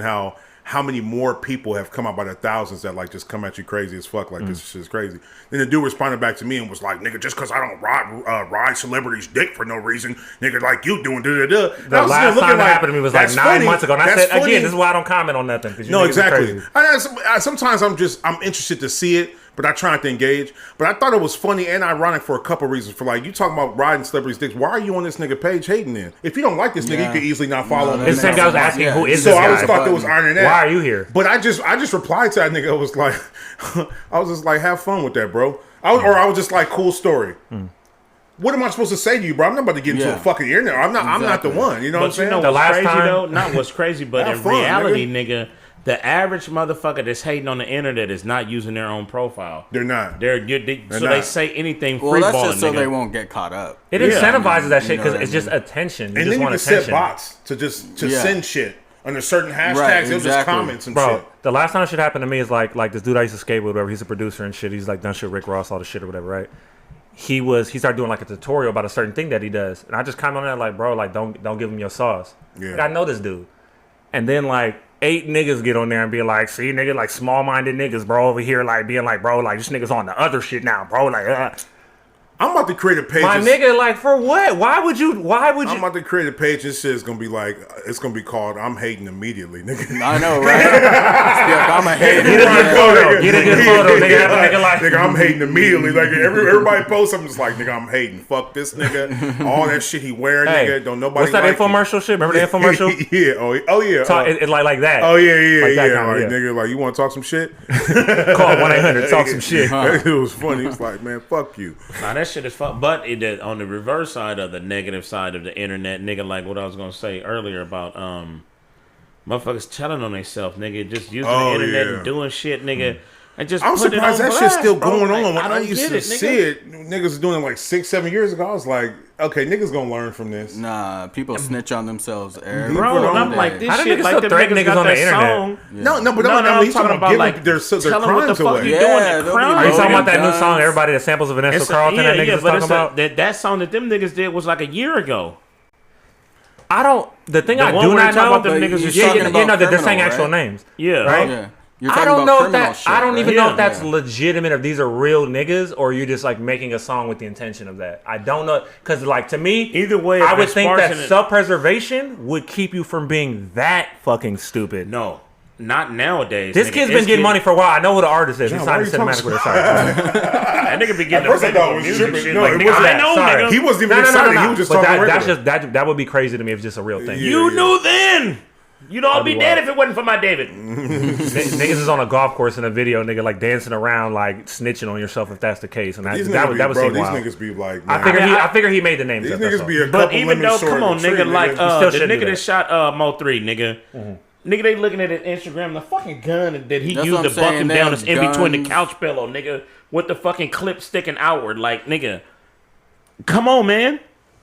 how many more people have come out by the thousands that like just come at you crazy as fuck, like this shit is crazy. Then the dude responded back to me and was like, "Nigga, just because I don't ride celebrities' dick for no reason, nigga, like you doing da da da." The last time that happened to me was like 9 months ago, and I said again, this is why I don't comment on nothing. 'Cause you No, niggas is exactly. crazy. Sometimes I'm interested to see it, but I try not to engage. But I thought it was funny and ironic for a couple reasons. For like, you talking about riding celebrities' dicks. Why are you on this nigga page hating then? If you don't like this nigga, Yeah. you could easily not follow him. that It's the same guy was makes asking, sense. who is So this I guy? always thought there was ironing that. Why are you here? But I just replied to that nigga. I was like, I was just like, have fun with that, bro. I was just like, cool story. What am I supposed to say to you, bro? I'm not about to get into Yeah. a fucking internet. I'm not the Exactly. one. You know what I'm But you saying? know The what's last crazy time- though? Not what's crazy, but Have in fun, reality, nigga, The average motherfucker that's hating on the internet is not using their own profile. They're not. They say anything Well, that's just so nigga. they won't get caught up. It incentivizes that shit because what it's just attention. You And just then you want can attention. set bots to send shit under certain hashtags. They'll just exactly. comments and Bro, shit. the last time shit happened to me is like this dude I used to skate with, whatever. He's a producer and shit. He's like done shit with Rick Ross, all the shit or whatever, right? He started doing like a tutorial about a certain thing that he does, and I just comment on that like, bro, like don't give him your sauce. Yeah. Like, I know this dude, and then like 8 niggas get on there and be like, see, nigga, like small-minded niggas, bro, over here like being like, bro, like this nigga's on the other shit now, bro, like. I'm about to create a page. My nigga, like, for what? Why would you? I'm about to create a page. This shit is gonna be like, it's gonna be called "I'm hating immediately," nigga. I know, right? I'm a hater. Get a good photo. Get a good photo, nigga. Have a nigga like, nigga, I'm hating immediately. Like everybody posts, I'm just like, nigga, I'm hating. Fuck this nigga. All that shit he wearing, hey, nigga. Don't nobody. What's that like infomercial shit? Remember the infomercial? Yeah. Oh yeah. Talk, it like that. Oh yeah. Like that Yeah. kind of, Like, nigga, like you want to talk some shit? Call 1-800. Talk some shit. It was funny. It's like, man, fuck you. Nah, that shit is fun. But on the reverse side of the negative side of the internet, nigga, like what I was gonna say earlier about motherfuckers telling on themselves, nigga, just using the internet and doing shit, nigga. And just I'm putting it surprised on that blast, shit's still bro. going Like, on. When I don't used get to it, nigga. see it, niggas was doing it like 6-7 years ago. I was like, okay, niggas gonna learn from this. Nah, people snitch on themselves every Bro, and I'm day. like, this How do shit, niggas like still them threaten niggas niggas got on the that internet? song. No, but No, I mean, I'm he's talking talking about like their tell them what crimes the fuck away. you Yeah, doing. they'll be Crown. Are you talking about that new Guns. song? Everybody that samples of Vanessa Carlton that niggas was but talking about? that song that them niggas did was like a year ago. I don't. The thing The I one do where not they talk know. about them niggas you're is Yeah, talking you about know that they're criminal, saying actual right? names. Yeah. Right? Yeah. You're I talking don't about know if criminal that. shit, I don't even right? know Yeah. if that's legitimate. If these are real niggas, or you're just like making a song with the intention of that. I don't know, because like to me, Either way, I if would it's think that sparking it- self-preservation would keep you from being that fucking stupid. No, not nowadays. This nigga. kid's It's been getting money for a while. I know who the artist is. He John, signed why to are you Cinematic with a talking side. That nigga be getting At first I offended thought it with was music tripping. shit. No, Like, it nigga, wasn't I that. know, Sorry. nigga. He wasn't even excited. He was just But talking that's regular. that would be crazy to me if it's just a real thing. Yeah. You knew then. You'd all That'd be be dead wild. if it wasn't for my David. Niggas is on a golf course in a video, nigga, like dancing around, like snitching on yourself if that's the case, and These that niggas would be, seem these wild. niggas be like, I figure he made the names. these up, that's niggas all. be a But couple even lemons though, short come of on, a tree, nigga, like still the shouldn't do nigga that. that shot Mo 3, nigga. Nigga, they looking at his Instagram, the fucking gun that he That's used what to I'm buck saying, him they down have is in between the guns. couch pillow, nigga, with the fucking clip sticking outward. Like, nigga, come on, man.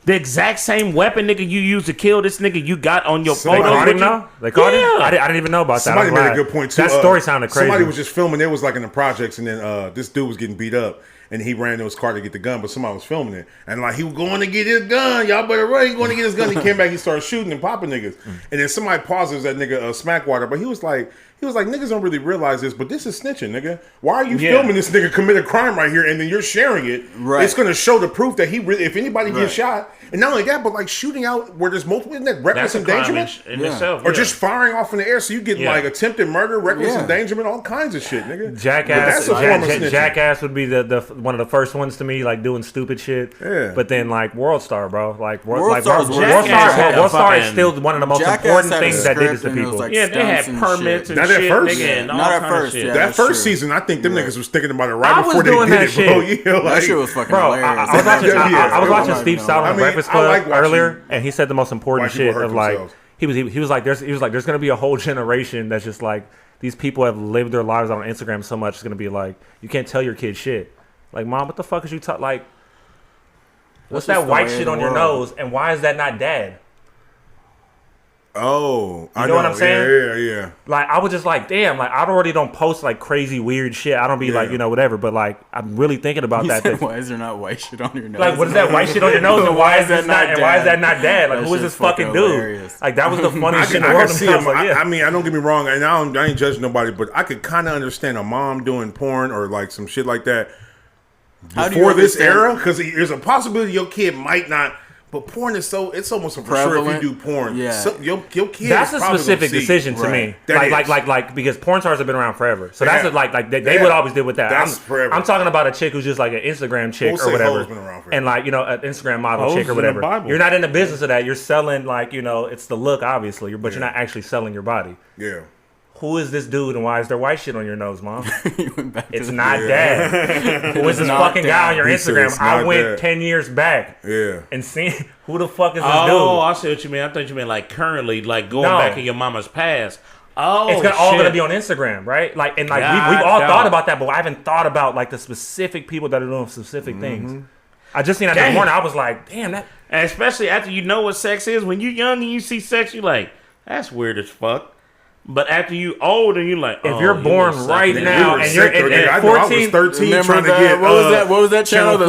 The exact same weapon, nigga, you used to kill this nigga you got on your So They photo. caught him now? They caught him? Yeah. I didn't even know about that. Somebody I'm made a glad. good point too. That story sounded crazy. Somebody was just filming. It was like in the projects, and then this dude was getting beat up, and he ran to his car to get the gun, but somebody was filming it, and like he was going to get his gun. Y'all better run. He going to get his gun. He came back. He started shooting and popping niggas, and then somebody pauses that nigga Smackwater, but he was like, niggas don't really realize this, but this is snitching, nigga. Why are you filming this nigga commit a crime right here, and then you're sharing it? Right. It's gonna show the proof that he really, if anybody gets shot, and not only that, but like shooting out where there's multiple, isn't that reckless That's a crime endangerment? in Yeah. itself. Or yeah. just firing off in the air, so you get Yeah. like attempted murder, reckless Yeah. endangerment, all kinds of shit, nigga. But Jackass, that's a form of snitching. Jackass would be the one of the first ones to me, like doing stupid shit. Yeah. But then like World Star, bro, like World Star is World Jackass. Star is Fucking- still one of the most Jackass important had a things that did this script to and it was people. like Yeah, they had stunts and permits shit. and Not at shit, first. nigga, and all Not at kind of first, shit. yeah. That that's first true. season, I think them niggas was thinking about it I right was before they doing did that it, bro. shit. Yeah, That like, shit was fucking Bro, hilarious. I was watching, Yeah, I was watching yeah. Steve Stout I on mean, Breakfast I Club like watching earlier, and he said the most important white people shit hurt of like themselves. he was like there's gonna be a whole generation that's just like these people have lived their lives on Instagram so much. It's gonna be like you can't tell your kid shit. Like, mom, what the fuck is you talking? Like, what's That's that just the white way shit of on the your world. nose, and why is that not dad? Oh, I know what I'm saying? Yeah. Like, I was just like, damn, like, I already don't post, like, crazy, weird shit. I don't be, like, Yeah. you know, whatever. But, like, I'm really thinking about You that. said, why is there not white shit on your nose? Like, what is that white shit on your nose? And why is that not dad? And why is that not dad? Like, That who is shit's this fucking fucking dude? hilarious. Like, that was the I funniest shit can, in the I world. can see I him. was like, yeah. I mean, I don't get me wrong, and I ain't judging nobody, but I could kind of understand a mom doing porn or like some shit like that How do you before this understand- era, because there's a possibility your kid might not. But porn is it's almost a for sure if Prevalent. you do porn. Yeah. So, your kid That's is a probably specific gonna see. decision to me. That is. Like because porn stars have been around forever. So that's Yeah. like they Yeah. would always deal with that. That's forever. I'm talking about a chick who's just like an Instagram chick We'll or say whatever. hoes been around forever. And like, you know, an Instagram model Hoes chick is or in the whatever. Bible. You're not in the business of that. You're selling like, you know, it's the look obviously, but you're not actually selling your body. Yeah. Who is this dude and why is there white shit on your nose, mom? You went back to It's the- not dad. Who is this not fucking guy on your He said Instagram? it's I not went dad. 10 years back Yeah. and seen who the fuck is this Oh, dude? I see what you mean. I thought you meant like currently, like going No. back in your mama's past. Oh, it's all gonna be on Instagram, right? Like, and like we've all thought about that, but I haven't thought about like the specific people that are doing specific things. I just seen that this morning. I was like, damn, that. And especially after you know what sex is, when you're young and you see sex, you're like, that's weird as fuck. But after you old and you're like, if you're born right now and you're at 14, I was 13 trying to get what was that channel? The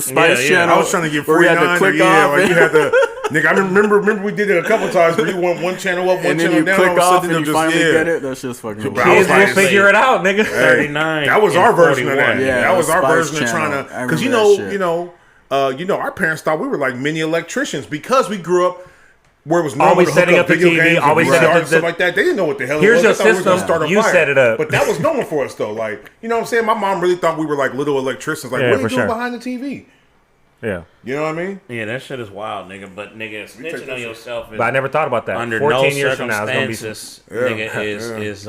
Spice channel. I was trying to get 49. You had to click off. Like you had to. Nigga, I remember we did it a couple times where you want one channel up, one channel down, click off, and you just, finally get it. That's just fucking. Kids will figure it out, nigga. 39. That was our version of that. Yeah, that was our version of channel. trying to, because you know, our parents thought we were like mini electricians because we grew up where it was normal always to setting hook up the video TV, games always and setting up stuff like that. They didn't know what the hell here's it was. your system. Start a You fire. set it up, but that was normal for us though. Like, you know what I'm saying? My mom really thought we were like little electricians. Like, what are you doing behind the TV? Yeah. You know what I mean? Yeah, that shit is wild, nigga. But nigga, snitching on yourself is, but I never thought about that. under 14 no years from now, circumstances, nigga, is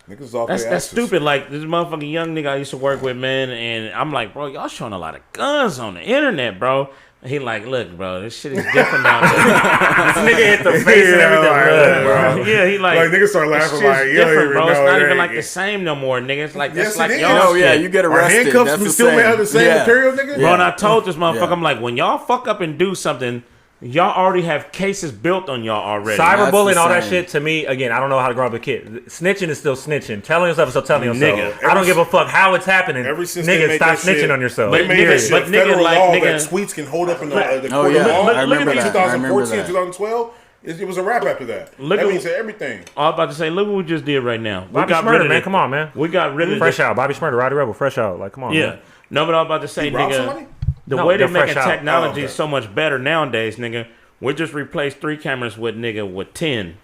Niggas off that's stupid. Like, this motherfucking young nigga I used to work with, man, and I'm like, bro, y'all showing a lot of guns on the internet, bro. He like, look, bro, this shit is different now. This nigga hit the face and everything, bro. Yeah, he like niggas start laughing like, yo, different, bro. It's not even ain't. like the same no more, nigga. It's like Yes, that's like it is. y'all. Yeah, you get Our arrested. handcuffs That's the still made out of the same material, nigga. Bro, and I told this motherfucker, I'm like, when y'all fuck up and do something, y'all already have cases built on y'all already. Cyberbullying, all that shit, to me, again, I don't know how to grow up a kid. Snitching is still snitching. Telling yourself is still telling yourself. Nigga, I don't give a fuck how it's happening. Ever since nigga, stop snitching on yourself. They made that shit But nigga, federal like, law nigga, that tweets can hold up in the court of law. I remember Look at that. 2014, 2012. It was a wrap after that. That means everything. I was about to say, look what we just did right now. We Bobby got Shmurda, rid of man. Come on, man. We got rid of Fresh out. Bobby Shmurda, Roddy Rebel, fresh out. Like, come on, Yeah. man. No, but I was about to say, Rob nigga, somebody? the No, way they're they're making fresh out. technology Oh, okay. so much better nowadays, nigga. We just replaced 3 cameras with 10.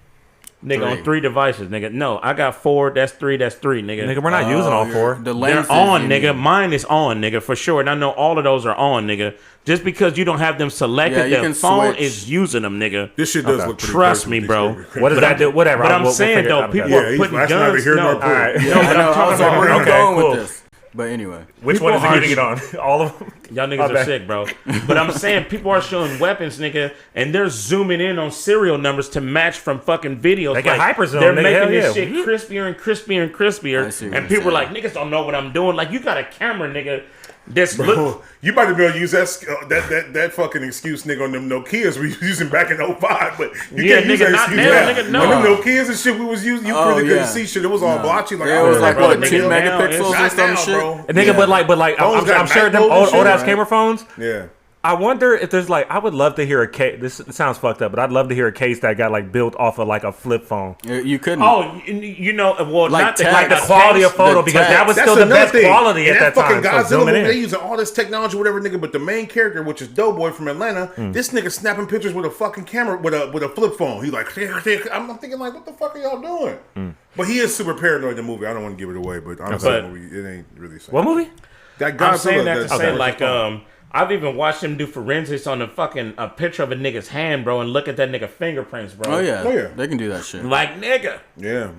Nigga, on 3 devices, nigga. No, I got 4. That's 3. That's 3, nigga. Nigga, we're not using all 4. The They're lenses, on, nigga. Mine is on, nigga, for sure. And I know all of those are on, nigga. Just because you don't have them selected, you the can phone switch. is using them, nigga. This shit does look pretty Trust crazy me, with bro. these What does that do? Whatever. But I'm we'll saying, figure it though, out. people Yeah, are putting that's neither guns. here nor No, there. All right. no, but I'm talking about Where I'm Okay, going cool. with this. But anyway. Which People one is he are- getting it on? All of them? y'all niggas are sick, bro. But I'm saying people are showing weapons, nigga, and they're zooming in on serial numbers to match from fucking videos. They got hyperzoom, They're nigga, making hell this yeah. shit crispier and crispier and crispier. I see what And you're people are saying. like, niggas don't know what I'm doing. Like, you got a camera, nigga. That's Bro, you might be able to use that fucking excuse, nigga, on them Nokias we was using back in 05, but you Yeah, can't use nigga, that not excuse now, now. nigga, no. On them Nokias and shit we was using, you really couldn't see shit. It was all blotchy. Like, It was like, bro, what, nigga, 10 now megapixels or not some now, shit? bro. Nigga, but like, Phones I'm got sure night them mode and old shit, ass right? camera phones. Yeah. I wonder if there's like, I would love to hear a case. This sounds fucked up, but I'd love to hear a case that got like built off of like a flip phone. You couldn't. Oh, you know, well, Like not the, text. Like the text. quality of photo, because that was That's still the another best thing. quality And at that time. fucking So Godzilla zooming movie, in. they using all this technology, whatever, nigga. But the main character, which is Doughboy from Atlanta, this nigga snapping pictures with a fucking camera with a flip phone. He like, I'm thinking like, what the fuck are y'all doing? But he is super paranoid in the movie. I don't want to give it away, but honestly, But- the movie, it ain't really saying. What movie? That I'm saying that to that's- say, okay. like, I've even watched him do forensics on a picture of a nigga's hand, bro, and look at that nigga fingerprints, bro. Oh, yeah. Oh, yeah. They can do that shit. Like, nigga. Yeah.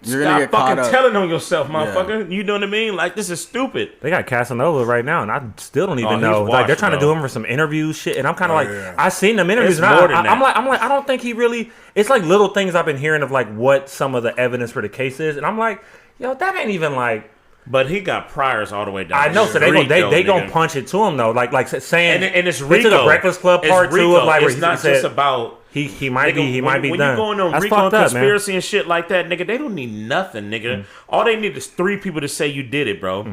You're Stop gonna get caught fucking up. telling on yourself, motherfucker. You know what I mean? Like, this is stupid. They got Casanova right now, and I still don't even he's know. Like, they're washed, trying to bro. do him for some interview shit, and I'm kind of like, yeah. I seen them interviews, It's and more than I'm that. like, I don't think he really. It's like little things I've been hearing of like what some of the evidence for the case is, and I'm like, yo, that ain't even like. But he got priors all the way down. I know, the so they street, though, gonna nigga. punch it to him though, like saying, And it's they Rico. took a Breakfast Club It's part Rico. two of like where it's he not said just about. he might Nigga, be when done. you going on That's Rico fucked up, man. conspiracy and shit like that, nigga, they don't need nothing, nigga. All they need is 3 people to say you did it, bro.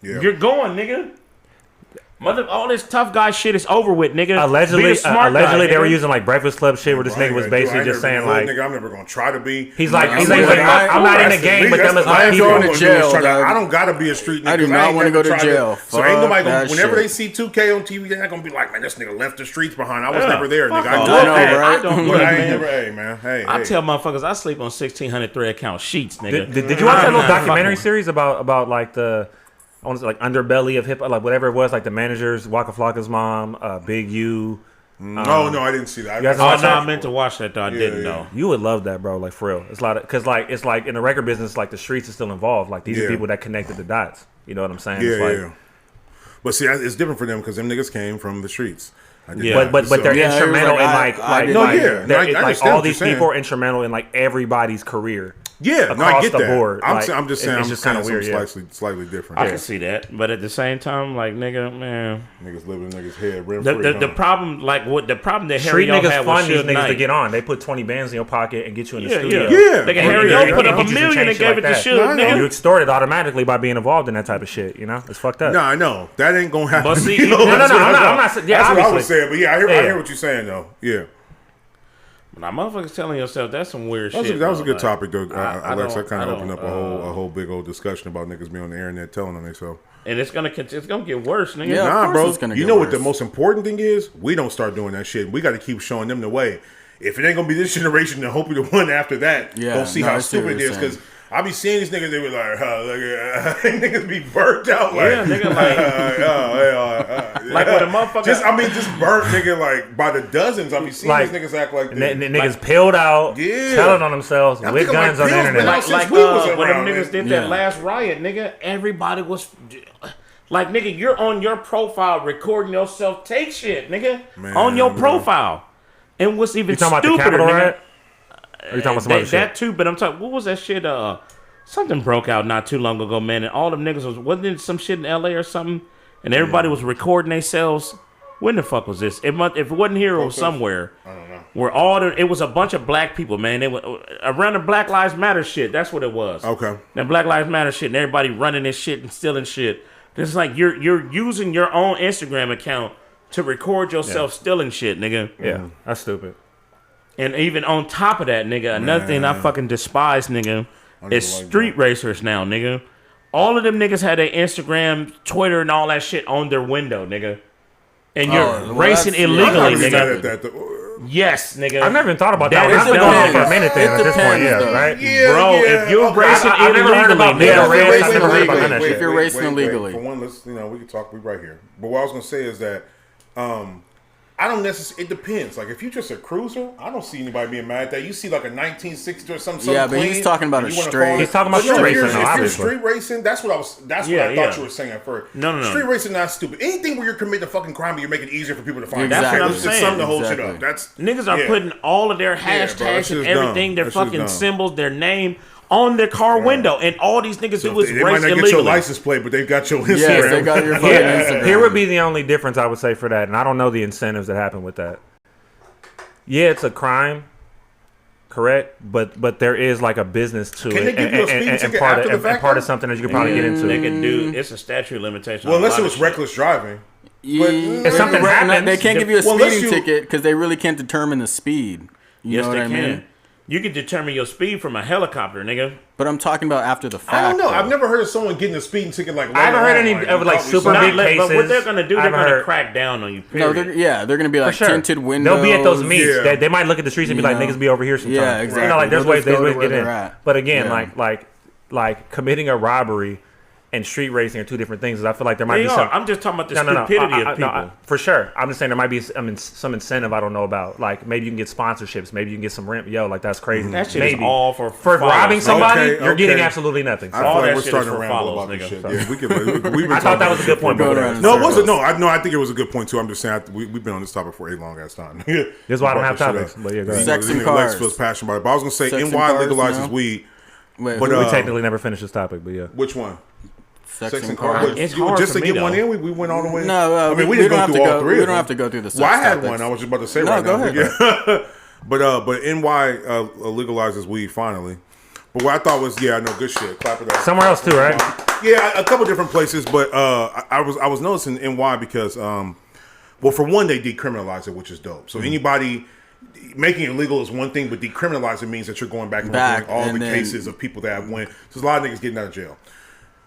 Yeah. You're going, nigga. All this tough guy shit is over with, nigga. Be Allegedly, a smart guy, they were nigga. using like Breakfast Club shit where this nigga was basically just saying like, nigga, I'm never gonna try to be. he's like, I'm not in the game, but them is my I'm people. going to jail, I dog. don't gotta be a street nigga. I do 'cause not ain't wanna never go to tried jail. So ain't nobody Fuck gonna, whenever that they see 2K on TV, they're not gonna be like, man, this nigga left the streets behind. I was Yeah, never there, fuck nigga. I off. grew I up know, there. right? I don't But look, I ain't man. never, hey man, hey. I tell motherfuckers I sleep on 1,600 account sheets, nigga. Did you watch that I'm little not documentary fucking- series about like the, I want to say like underbelly of hip hop, like whatever it was, like the managers, Waka Flocka's mom, Big U. No, I didn't see that. You guys Oh, watch no, that? I meant to watch that, though. I didn't know. You would love that, bro. Like for real, it's a lot of because like it's like in the record business, like the streets is still involved. Like these are people that connected the dots. You know what I'm saying? Yeah, It's like, yeah. But see, it's different for them because them niggas came from the streets. Yeah. But they're instrumental in like all these people are instrumental in like everybody's career. Yeah, across I get the that. board. I'm just saying, it's just kind of weird. Slightly different. I can see that, but at the same time, like nigga, man, niggas living in niggas' head. The problem, like what the problem that Street Harry niggas had fund was these Suge niggas Knight. to get on. They put 20 bands in your pocket and get you in the studio. Yeah. Nigga, Harry O put up $1 million and gave it to Suge. Nigga, you extorted automatically by being involved in that type of shit. You know, it's fucked up. No, I know that ain't gonna happen. But see, I'm not. Yeah, that's what I was obviously. saying. But yeah, I hear what you're saying though. Yeah. Now, motherfuckers telling yourself that's some weird shit. That was a good like, topic though, Alex. I kind of opened up don't, a whole big old discussion about niggas being on the internet telling on themselves. And it's gonna get worse, nigga. Yeah, Nah, bro. It's gonna you get know worse. what the most important thing is? We don't start doing that shit. We got to keep showing them the way. If it ain't gonna be this generation, then hopefully the one after that, don't see how stupid it is. Because I be seeing these niggas, they be like, niggas be burnt out. Like, Yeah, nigga, like what a motherfucker. Just burnt, nigga, like by the dozens. I be seeing these niggas act like this. Niggas peeled out, telling on themselves with guns on the internet. Like when them niggas did that last riot, nigga, everybody was like, nigga, you're on your profile recording yourself take shit, nigga, on your profile. And what's even stupider, about the Capitol nigga, riot? Or you talking about some other shit? That too, but I'm talking. What was that shit? Something broke out not too long ago, man. And all them niggas wasn't it some shit in L.A. or something? And everybody was recording themselves. When the fuck was this? If it wasn't here, it was somewhere. I don't know. Where it was a bunch of black people, man. They were around the Black Lives Matter shit. That's what it was. Okay. That Black Lives Matter shit, and everybody running this shit and stealing shit. It's like you're using your own Instagram account to record yourself stealing shit, nigga. Yeah, that's stupid. And even on top of that, nigga, another thing I fucking despise, nigga, is street racers now, nigga. All of them niggas had their Instagram, Twitter, and all that shit on their window, nigga. And you're racing illegally, nigga. Yes, nigga. I've never even thought about that. It's been going on for a minute then at this point, right? Bro, if you're racing illegally, if you're racing illegally. For one, we can talk. We right here. But what I was gonna say is that I don't necessarily. It depends. Like if you're just a cruiser, I don't see anybody being mad at that. You see like a 1960 or something. Yeah, but he's talking about a straight. He's talking about street racing. If you're street racing, that's what I was. That's what I thought you were saying at first. No. Street racing not stupid. Anything where you're committing a fucking crime, but you're making it easier for people to find. That's what I'm It's saying. something to hold shit up. That's niggas are putting all of their hashtags and everything, their fucking symbols, their name on their car window, and all these niggas do is they race might not illegally. get your license plate, but they've got your Instagram. Yes, they got your fucking Instagram. Here would be the only difference I would say for that, and I don't know the incentives that happen with that. Yeah, it's a crime, correct, but there is like a business to it, and part of something that you could probably get into. Nigga, dude, it's a statute of limitation. Well, unless it was reckless driving. If something happens, they can't give you a speeding ticket because they really can't determine the speed. You know what I mean? You can determine your speed from a helicopter, nigga. But I'm talking about after the fact. I don't know. Though. I've never heard of someone getting a speeding ticket like. I haven't heard any of like super big cases. But what they're gonna do, they're gonna crack down on you. Period. No, they're gonna be like tinted windows. They'll be at those meets. Yeah. They might look at the streets and be like, "Niggas be over here sometimes." Yeah, exactly. You know, like there's ways they get in. But again, like committing a robbery and street racing are two different things. I feel like there might be some. I'm just talking about the stupidity of people. For sure. I'm just saying there might be some incentive I don't know about. Like maybe you can get sponsorships. Maybe you can get some rent. Yo, like that's crazy. That shit is all for robbing somebody. You're getting absolutely nothing. So. I feel like we're starting to ramble about this shit. Yeah, I thought that was a good point. No, it wasn't. No, I think it was a good point too. I'm just saying we've been on this topic for a long ass time. This is why I don't have topics. But yeah, go ahead. Sex and cars. Lex feels passionate about it. But I was gonna say NY legalizes weed. But we technically never finished this topic. But yeah, which one? Sex and cars. It's hard just for to me, get one in, we went all the way. No, I mean we didn't go through all three. We don't have to go through the. Well, I had one. I was just about to say right now. No, go ahead. But NY legalizes weed finally. But what I thought was good shit. Clap it up. Somewhere else too, right? Yeah, a couple different places. But I was noticing NY because for one they decriminalize it, which is dope. So anybody. Making it legal is one thing, but decriminalizing means that you're going back and reviewing all the cases of people that have went. So there's a lot of niggas getting out of jail.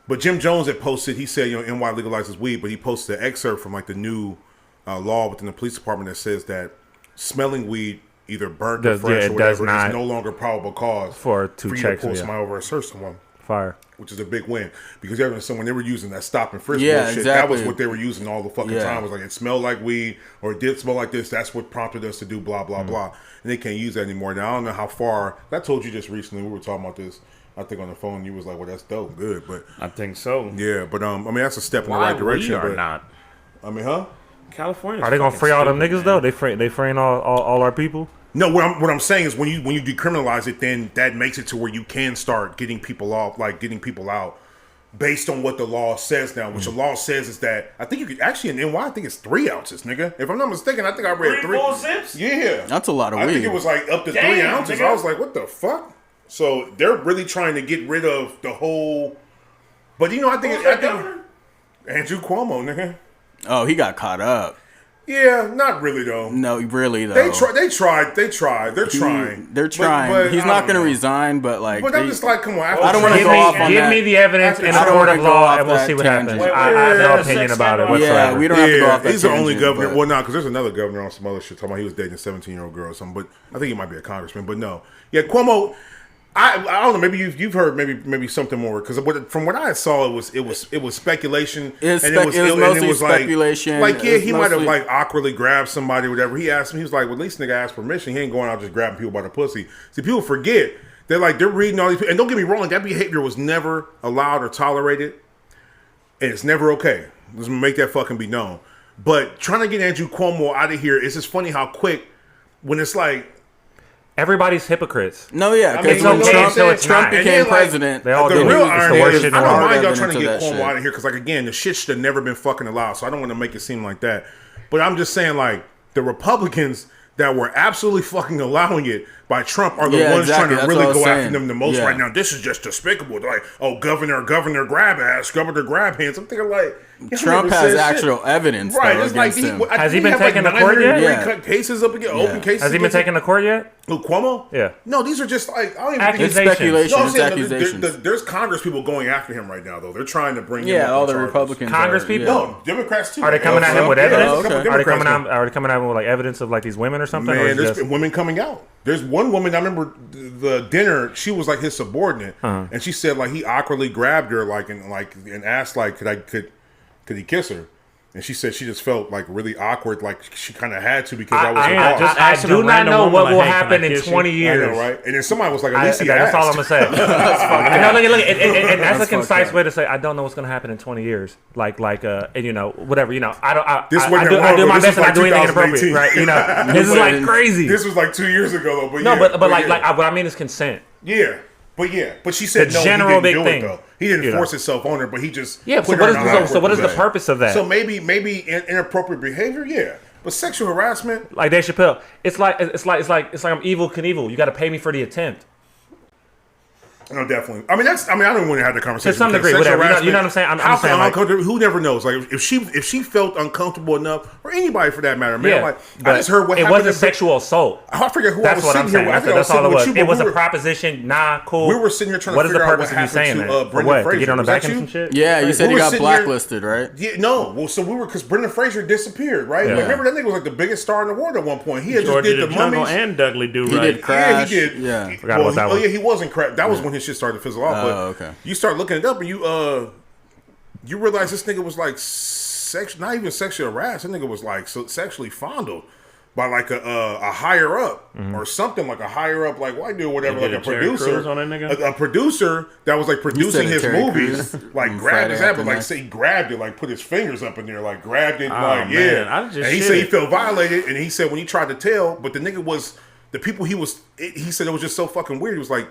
But Jim Jones had posted, he said, NY legalizes weed, but he posted an excerpt from like the new law within the police department that says that smelling weed, either burnt or fresh or whatever, is no longer probable cause for you to pull somebody over and search someone. Fire. Which is a big win. Because when they were using that stop and frisk bullshit, that was what they were using all the fucking time. It was like, it smelled like weed, or it did smell like this. That's what prompted us to do blah, blah, blah. And they can't use that anymore. Now, I don't know how far. I told you just recently, we were talking about this, I think on the phone, you was like, well, that's dope. Good. But I think so. Yeah, but I mean, that's a step in the right direction. Or not. I mean, huh? California. Are they gonna free all them niggas though? They freeing all our people. No, what I'm saying is when you decriminalize it, then that makes it to where you can start getting people off, like getting people out based on what the law says now. Which the law says is that I think you could actually in NY I think it's 3 ounces, nigga. If I'm not mistaken, I think I read 3 full zips. Yeah, That's a lot of I weed. think it was like up to 3 ounces. Nigga. I was like, what the fuck? So they're really trying to get rid of the whole. But I think Andrew Cuomo, nigga. Oh, he got caught up. Yeah, not really though. No, really though. They tried. They're trying. They're trying. But He's not going to resign, but like. But I'm just like, come on. I don't want to go off on that. Give me the evidence in a I don't court wanna of go law, off and we'll that see what tangent. happens. I have no opinion about it whatsoever. Yeah, we don't have to go off that he's the only tangent, governor. but- Well, no, because there's another governor on some other shit talking about he was dating a 17-year-old girl or something. But I think he might be a congressman. But no, yeah, Cuomo. I don't know. Maybe you've heard maybe something more because from what I saw it was speculation. It was mostly speculation. Like yeah, he might have mostly- like awkwardly grabbed somebody or whatever. He asked him. He was like, well, at least nigga asked permission. He ain't going out just grabbing people by the pussy. See, people forget they're reading all these. And don't get me wrong, that behavior was never allowed or tolerated, and it's never okay. Let's make that fucking be known. But trying to get Andrew Cuomo out of here, it's just funny how quick when it's like. Everybody's hypocrites. No, yeah, because I mean, when it's Trump not. became And then, like, president, They all The did real it. It's the irony worst is, shit I in the don't world. mind y'all trying to into get that Cuomo shit. out of here because, like, again, the shit should have never been fucking allowed. So I don't want to make it seem like that. But I'm just saying, like, the Republicans that were absolutely fucking allowing it by Trump are the Yeah, ones exactly. trying to That's really what I was go after saying. them the most Yeah. right now. This is just despicable. They're like, oh, governor grab ass, governor grab hands. I'm thinking like, Trump has actual evidence, right? though, It's like against him. Has he been taken to court yet? Yeah. Cases up again, open cases. Has he been against him. taken to court yet? Who, Cuomo? Yeah. No, these are just like I don't even think It's Accusations. speculation. No, I'm It's saying accusations. there's Congress people going after him right now, though. They're trying to bring him Yeah, up all on the charges. Republicans. Congress are, people? yeah. No, Democrats too. Are they coming at him with Yeah, evidence? there's a couple Are they Democrats coming at him with like evidence of like these women or something? or Man, is there's just- been women coming out. There's one woman I remember the dinner. She was like his subordinate, and she said like he awkwardly grabbed her and asked like could he kiss her? And she said she just felt like really awkward, like she kind of had to because I was her boss. just I asking do a not random know woman, what like, will hey, can I happen in kiss you? 20 I years. know, right? And then somebody was like, at least he That's asked. all I'm gonna say. No, look, and that's a fucked concise up. way to say I don't know what's gonna happen in 20 years. And whatever. This I wasn't do long ago. my This best was and I do like anything inappropriate, 2018. right? This is like crazy. This was like 2 years ago, though. But No, yeah, but like yeah. what I mean is consent. Yeah, but she said The no. general He didn't big do thing, it though. He didn't you know. force himself on her, but he just Yeah. put So her what in is an what is the awkward purpose of that? So maybe inappropriate behavior, yeah. But sexual harassment, Like Dave Chappelle, it's like I'm evil Knievel. You got to pay me for the attempt. no, definitely. I mean, I don't want to have the conversation. To some because degree, sexual whatever. You know harassment, what I'm saying? I'm how saying, like- uncomfortable? Who never knows? Like if she felt uncomfortable enough, or anybody for that matter, man. Yeah, Like but I just heard what it happened. wasn't sexual assault. I forget who I That's was what I'm sitting saying. here with. I think I was That's all sitting it with was. you, It but was we a were- proposition. Nah, cool. We were sitting here trying to What is the figure out purpose what of you happened saying to that? For Brendan what? To Fraser. get on the Was that back and you? some shit? Yeah, you said We he were got sitting here- blacklisted, right? Yeah, no. Well, so we were because Brendan Fraser disappeared, right? Yeah. Like, remember that nigga was like the biggest star in the world at one point. He had George just of did the the Jungle Mummies. and Dudley Do He Right. did Crash. Yeah, he did. Yeah. Forgot about that one. Oh yeah, he wasn't crap. That was when his shit started to fizzle off. But okay. you start looking it up and you realize this nigga was like not even sexually harassed. That nigga was like sexually fondled by like a higher up or something, like a higher up like white dude or whatever, They like a did a Terry producer. Crews on that nigga? A producer that was like producing said a his Terry movies, Crews like on grabbed his Friday ass, but like After say he grabbed it, like put his fingers up in there, like grabbed it, Oh, like man, yeah. I just And he shit said he it. felt violated, and he said when he tried to tell, but the nigga was the people he said it was just so fucking weird. He was like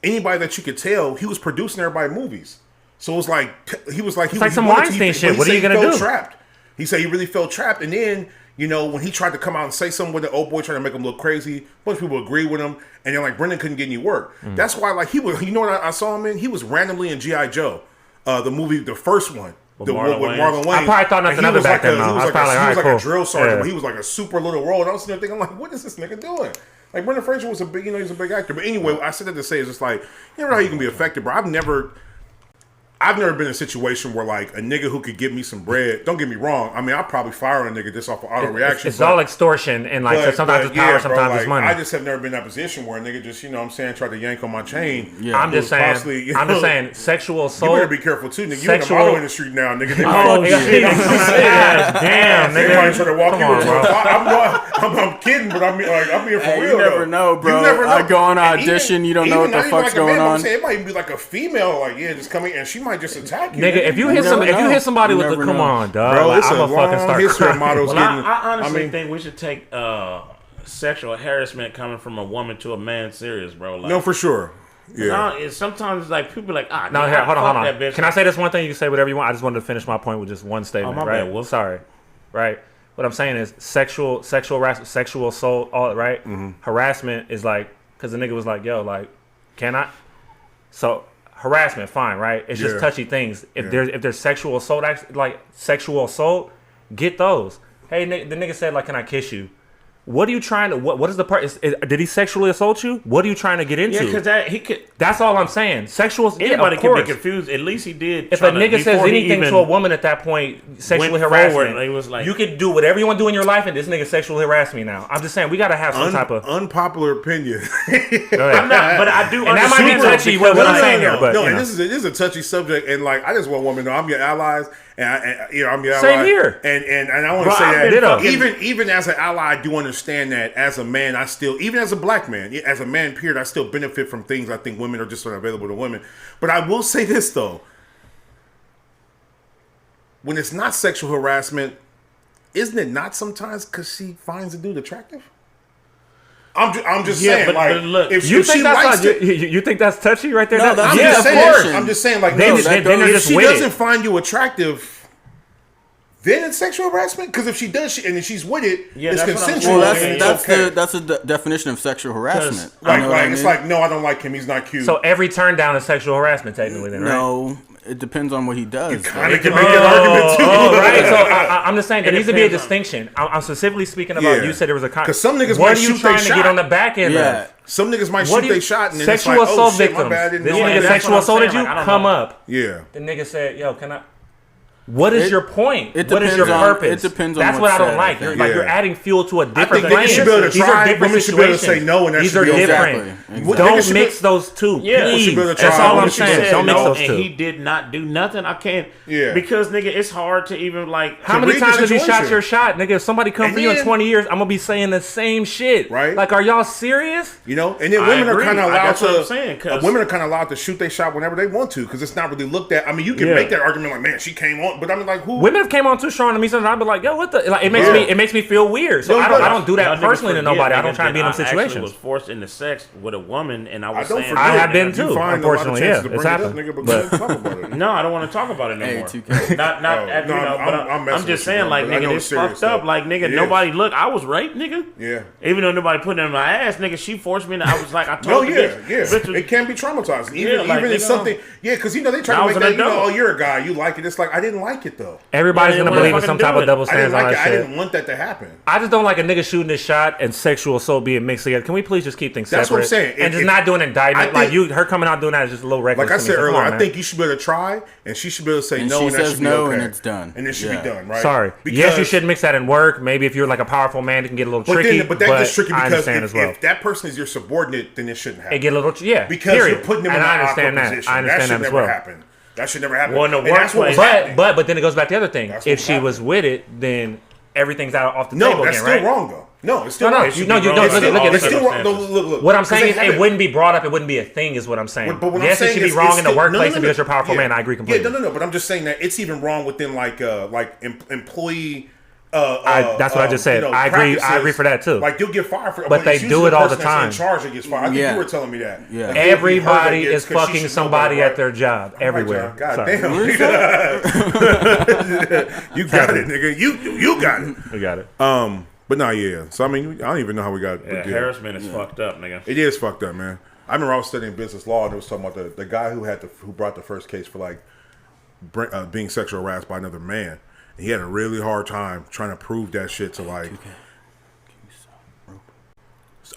anybody that you could tell, he was producing everybody movies. So it was like he was like It's like some Weinstein shit. but What he are you said he gonna felt do? Trapped. He said he really felt trapped, and then when he tried to come out and say something with the old boy trying to make him look crazy, a bunch of people agreed with him, and then like Brendan couldn't get any work. That's why like he was. You know what I saw him in? He was randomly in G.I. Joe, the movie, the first one. The one with Marlon Wayans. I probably thought nothing And he of it was back like then, though. He was I was like, probably he like, was like alright, a drill cool. sergeant, Yeah. but he was like a super little role. And I was sitting there thinking, like, what is this nigga doing? Like Brendan Fraser was a big, he's a big actor. But anyway, I said that to say it's just like, you never know how you can be affected, bro. I've never been in a situation where like a nigga who could give me some bread. Don't get me wrong. I mean, I'll probably fire a nigga just off of auto reaction. It's all extortion and like so sometimes it's power, sometimes it's money. I just have never been in that position where a nigga just, tried to yank on my chain. Yeah. I'm just saying. Possibly, I'm just saying. Sexual You assault. better be careful too, nigga. You in the Sexual- model industry now, nigga. They Oh might- shit! Damn, They might nigga. try to walk Come you on, in. bro. I'm kidding, but I'm being for Hey, real. you never though. know, bro. You never know. I go on And audition, you don't even know what the not even fuck's like a man, going but I'm on. saying it might even be like a female, like just coming, and she might might just attack you, nigga. If you hit somebody with the come on, dog, bro, like, it's I'm a a fucking long start history of crying. models Well, getting. I honestly think we should take sexual harassment coming from a woman to a man serious, bro. Like, No, for sure. Yeah. Sometimes like people like No, here, hold on. that bitch. Can I say this one thing? You can say whatever you want. I just wanted to finish my point with just one statement. my right? bad, Wolf. Sorry. Right. What I'm saying is sexual assault, all right? Harassment is like, because the nigga was like, yo, like, can I? So harassment, fine, right? It's just touchy things. If there's sexual assault, get those. Hey, the nigga said, like, can I kiss you? What are you trying to? What is the part? Did he sexually assault you? What are you trying to get into? Yeah, because he could. That's all I'm saying. Sexual. Anybody of can be course. confused. At least he did. If a nigga says anything to a woman at that point, sexually harassment, he was like, you can do whatever you want to do in your life, and this nigga sexually harassed me now. I'm just saying we got to have some type of unpopular opinion. I'm not, but I do. And that might be touchy. What I'm saying here, but and this is a touchy subject, and like I just want women to know I'm your allies, and I'm your ally. Same here. And I want to say that ditto. even as an ally, I do understand that as a man, I still, even as a black man, as a man, period, I still benefit from things I think women are just unavailable to women. But I will say this though, when it's not sexual harassment, isn't it not sometimes because she finds the dude attractive? I'm just saying, but look, if you she think likes that's you think that's touchy right there? No, that's I'm just saying, like, if she doesn't find you attractive, then it's sexual harassment. Because if she does, and if she's with it, it's consensual. Well, that's the definition of sexual harassment. It's like, no, I don't like him. He's not cute. So every turn down is sexual harassment, technically, then, right? No, it depends on what he does. You kind of can make an argument too. Right. So I'm just saying there needs to be a distinction. I'm specifically speaking about. You said there was a because some niggas what might are you shoot trying their to shot. get on the back end? Yeah. Some niggas might shoot their shot and then sexual it's like, assault oh shit, victims. my bad. This nigga sexual assaulted you. Come up. Yeah. The nigga said, "Yo, can I?" What is your point? It what is your purpose? It depends on that's what I don't said, like. You're adding fuel to a different flame. Niggas should be able to try. Women should be able to say no, and that these should are be different. Exactly. Don't mix those two. Yeah, please. That's all I'm saying. Don't mix those two. And he did not do nothing. I can't. Yeah. Because nigga, it's hard to even like. How many times have you shot your shot, nigga? If somebody come for you in 20 years, I'm gonna be saying the same shit. Right? Like, are y'all serious? You know, and then women are kind of allowed to. Women are kind of allowed to shoot their shot whenever they want to, because it's not really looked at. I mean, you can make that argument like, man, she came on, but I mean, like, who? Women have came on too strong to me sometimes. I'd be like, yo, what the? Like, it makes me feel weird. So I don't do that personally to nobody. I don't try to be in them situations. I was forced into sex with a woman, and I was saying I have been too. Unfortunately, yeah, it's happened. No, I don't want to talk about it no more. I'm just saying, like, nigga, this fucked up. Like, nigga, nobody look. I was raped, nigga. Yeah. Even though nobody put it in my ass, nigga, she forced me. I was like, I told bitch, it can be traumatizing. Even if something, because you know they try to make that. You know, oh, you're a guy, you like it. It's like I didn't like it though. Everybody's gonna believe in some type of double standards on that shit. I didn't want that to happen. I just don't like a nigga shooting his shot and sexual assault being mixed together. Can we please just keep things separate? That's what I'm saying. And just not do an indictment. Like her coming out doing that is just a little reckless. Like I said earlier, I think you should be able to try, and she should be able to say no, and that should be okay. And it's done. And it should be done, right? Sorry. Yes, you shouldn't mix that in work. Maybe if you're like a powerful man, it can get a little tricky. But that gets tricky because if that person is your subordinate, then it shouldn't happen. It get a little, because you're putting them in an awkward position. I understand that as well. That should never happen. Well, in the workplace, but then it goes back to the other thing. If she was with it, then everything's out off the table again, right? No, that's still wrong though. No, it's still wrong. Look. What I'm saying is it wouldn't be brought up. It wouldn't be a thing, is what I'm saying. But yes, it should be wrong in the workplace and because you're a powerful man. I agree completely. Yeah, no. But I'm just saying that it's even wrong within like employee. That's what I just said. I agree for that too. Like you'll get fired for, but they do it all the time. In charge that gets fired. I think you were telling me that. Yeah. Like, everybody is fucking somebody at their job everywhere. God damn. You got it, nigga. You got it. We got it. But no, yeah. So I mean, I don't even know how we got. Yeah, harassment is fucked up, nigga. It is fucked up, man. I remember I was studying business law, and it was talking about the guy who brought the first case for like being sexual harassed by another man. And he had a really hard time trying to prove that shit to like.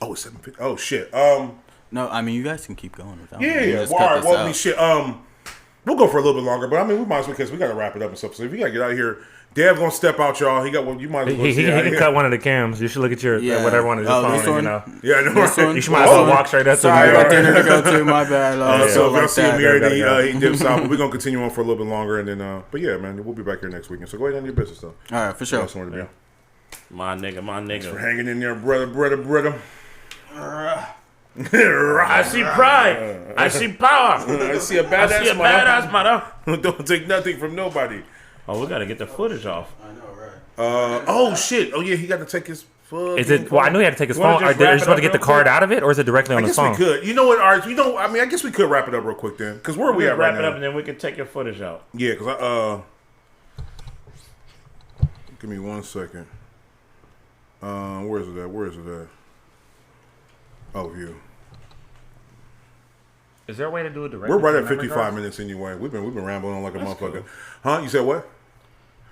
Oh, it's 7:50. Oh shit. No, I mean you guys can keep going without. Yeah. Well, all right. Well, I mean, shit. We'll go for a little bit longer, but I mean, we might as well because we got to wrap it up and stuff. So if you got to get out of here. Dev gonna step out, y'all. He got what you might as well. He can cut one of the cams. You should look at your whatever one is your phone. This one? You know. Yeah, I know. This one? You should might as well walk straight up to Sorry, me. I got dinner to go to. My bad. So if y'all see him here, then he dips out. But we're gonna continue on for a little bit longer, and then. But yeah, man, we'll be back here next weekend. So go ahead and do your business, though. All right, for sure. Somewhere to be. My nigga. Thanks for hanging in there, brother. I see pride. I see power. I see a badass mother. Don't take nothing from nobody. Oh, we gotta get the footage off. I know, right? Oh shit. Oh yeah, he got to take his phone. Is it? Well, I knew he had to take his You wanna phone. Are just they wrap supposed it to get up the real card quick? out of it, or is it directly on I the guess phone? we could. You know what, Art? I guess we could wrap it up real quick then. Because where are we We'll at right wrap it now? up and then we can take your footage out. Yeah, because give me 1 second. Where is it at? Oh, you. Is there a way to do it directly? We're right from at the memory 55 card? minutes anyway. We've been rambling on like a motherfucker. cool. Huh? You said what?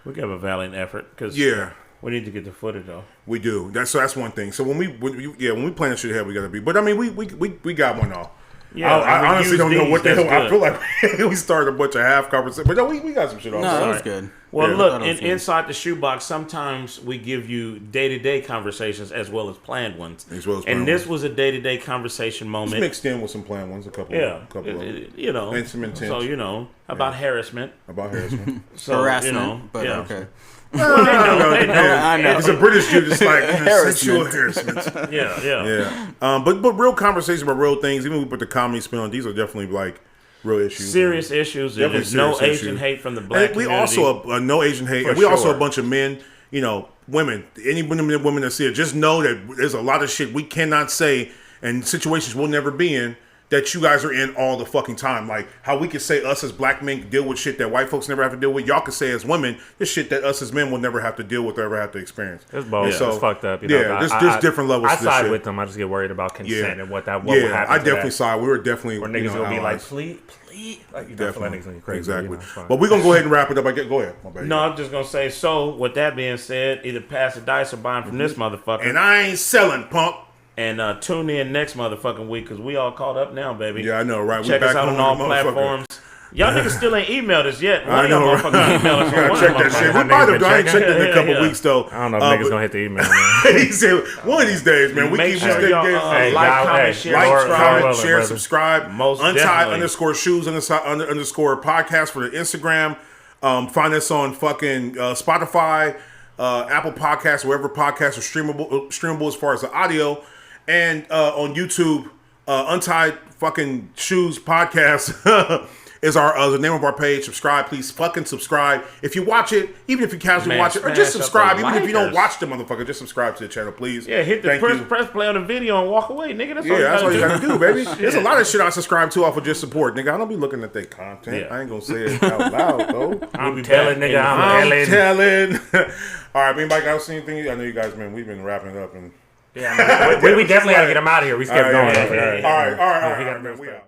We give a valiant effort because Yeah. we need to get the footage off. We do. That's one thing. So when we plan that shit ahead, we gotta be. But I mean, we got one off. Yeah, I honestly don't know what the hell. I good. feel like we started a bunch of half conversation, but no, we got some shit off. No, that Sorry. was good. Well, Yeah. look, That was good. inside the shoebox, sometimes we give you day-to-day conversations as well as planned ones. As well as planned and this ones. was a day-to-day conversation moment. Just mixed in with some planned ones, a couple. Yeah, couple of them. you know. And some intent. So about harassment. About harassment. So, Harassment, but yeah. okay. Well, they know. I know. It's a British dude, just like sexual Harassment. harassment. Yeah. Yeah. But real conversations about real things. Even we put the comedy spin on. These are definitely like real issues. Serious issues. Definitely There's no serious Asian issues. hate from the black And we community. also no Asian hate, For and we also sure. a bunch of men. You know, women. Any women that see it, just know that there's a lot of shit we cannot say, and situations we'll never be in that you guys are in all the fucking time. Like how we could say us as black men deal with shit that white folks never have to deal with. Y'all could say as women, this shit that us as men will never have to deal with or ever have to experience. It's both. And so- It's fucked up. You yeah, know, there's different levels I to this side shit. with them. I just get worried about consent Yeah. and what would happen. I to definitely that. side. We were definitely Or niggas will be like, allies. please. Like, you definitely niggas gonna get crazy. Exactly. You know, it's fine. But we're gonna go ahead and wrap it up. Go ahead. My bad. No, I'm just gonna say. So, with that being said, either pass the dice or buy 'em from this motherfucker. And I ain't selling, punk. And tune in next motherfucking week because we all caught up now, baby. Yeah, I know, right? Check us out on all platforms. Y'all niggas still ain't emailed us yet. One of y'all motherfuckers emailed us. Gotta One check of that them shit. We motherfuckers. might have. I ain't checked it in a Yeah, couple yeah. weeks though. I don't know if niggas but- gonna hit the email, man. He said one of these days, man. We Make keep sure this y'all thing. like, y'all, comment, hey, share, Like, Lord, subscribe. comment, Lord, share, brother. subscribe. Most Untied definitely. underscore shoes underscore podcast for the Instagram. Find us on fucking Spotify, Apple Podcasts, wherever podcasts are streamable as far as the audio, and on YouTube. Untied fucking Shoes Podcast is the name of our page. Subscribe, please fucking subscribe. If you watch it, even if you casually Man, watch it, or smash just up subscribe. the Even if you don't likers. watch the motherfucker, just subscribe to the channel, please. Yeah, hit the Thank you. press play on the video and walk away, nigga. That's all Yeah, that's all you gotta gotta do, baby. There's a lot of shit I subscribe to off of just support, nigga. I don't be looking at their content. Yeah. I ain't gonna say it out loud, though. I'm be telling back nigga, in I'm I'm telling. telling. All right, anybody else see anything? I know you guys, man. We've been wrapping it up and. Yeah, man. we definitely gotta get him out of here. We kept going. All right. We gotta We out.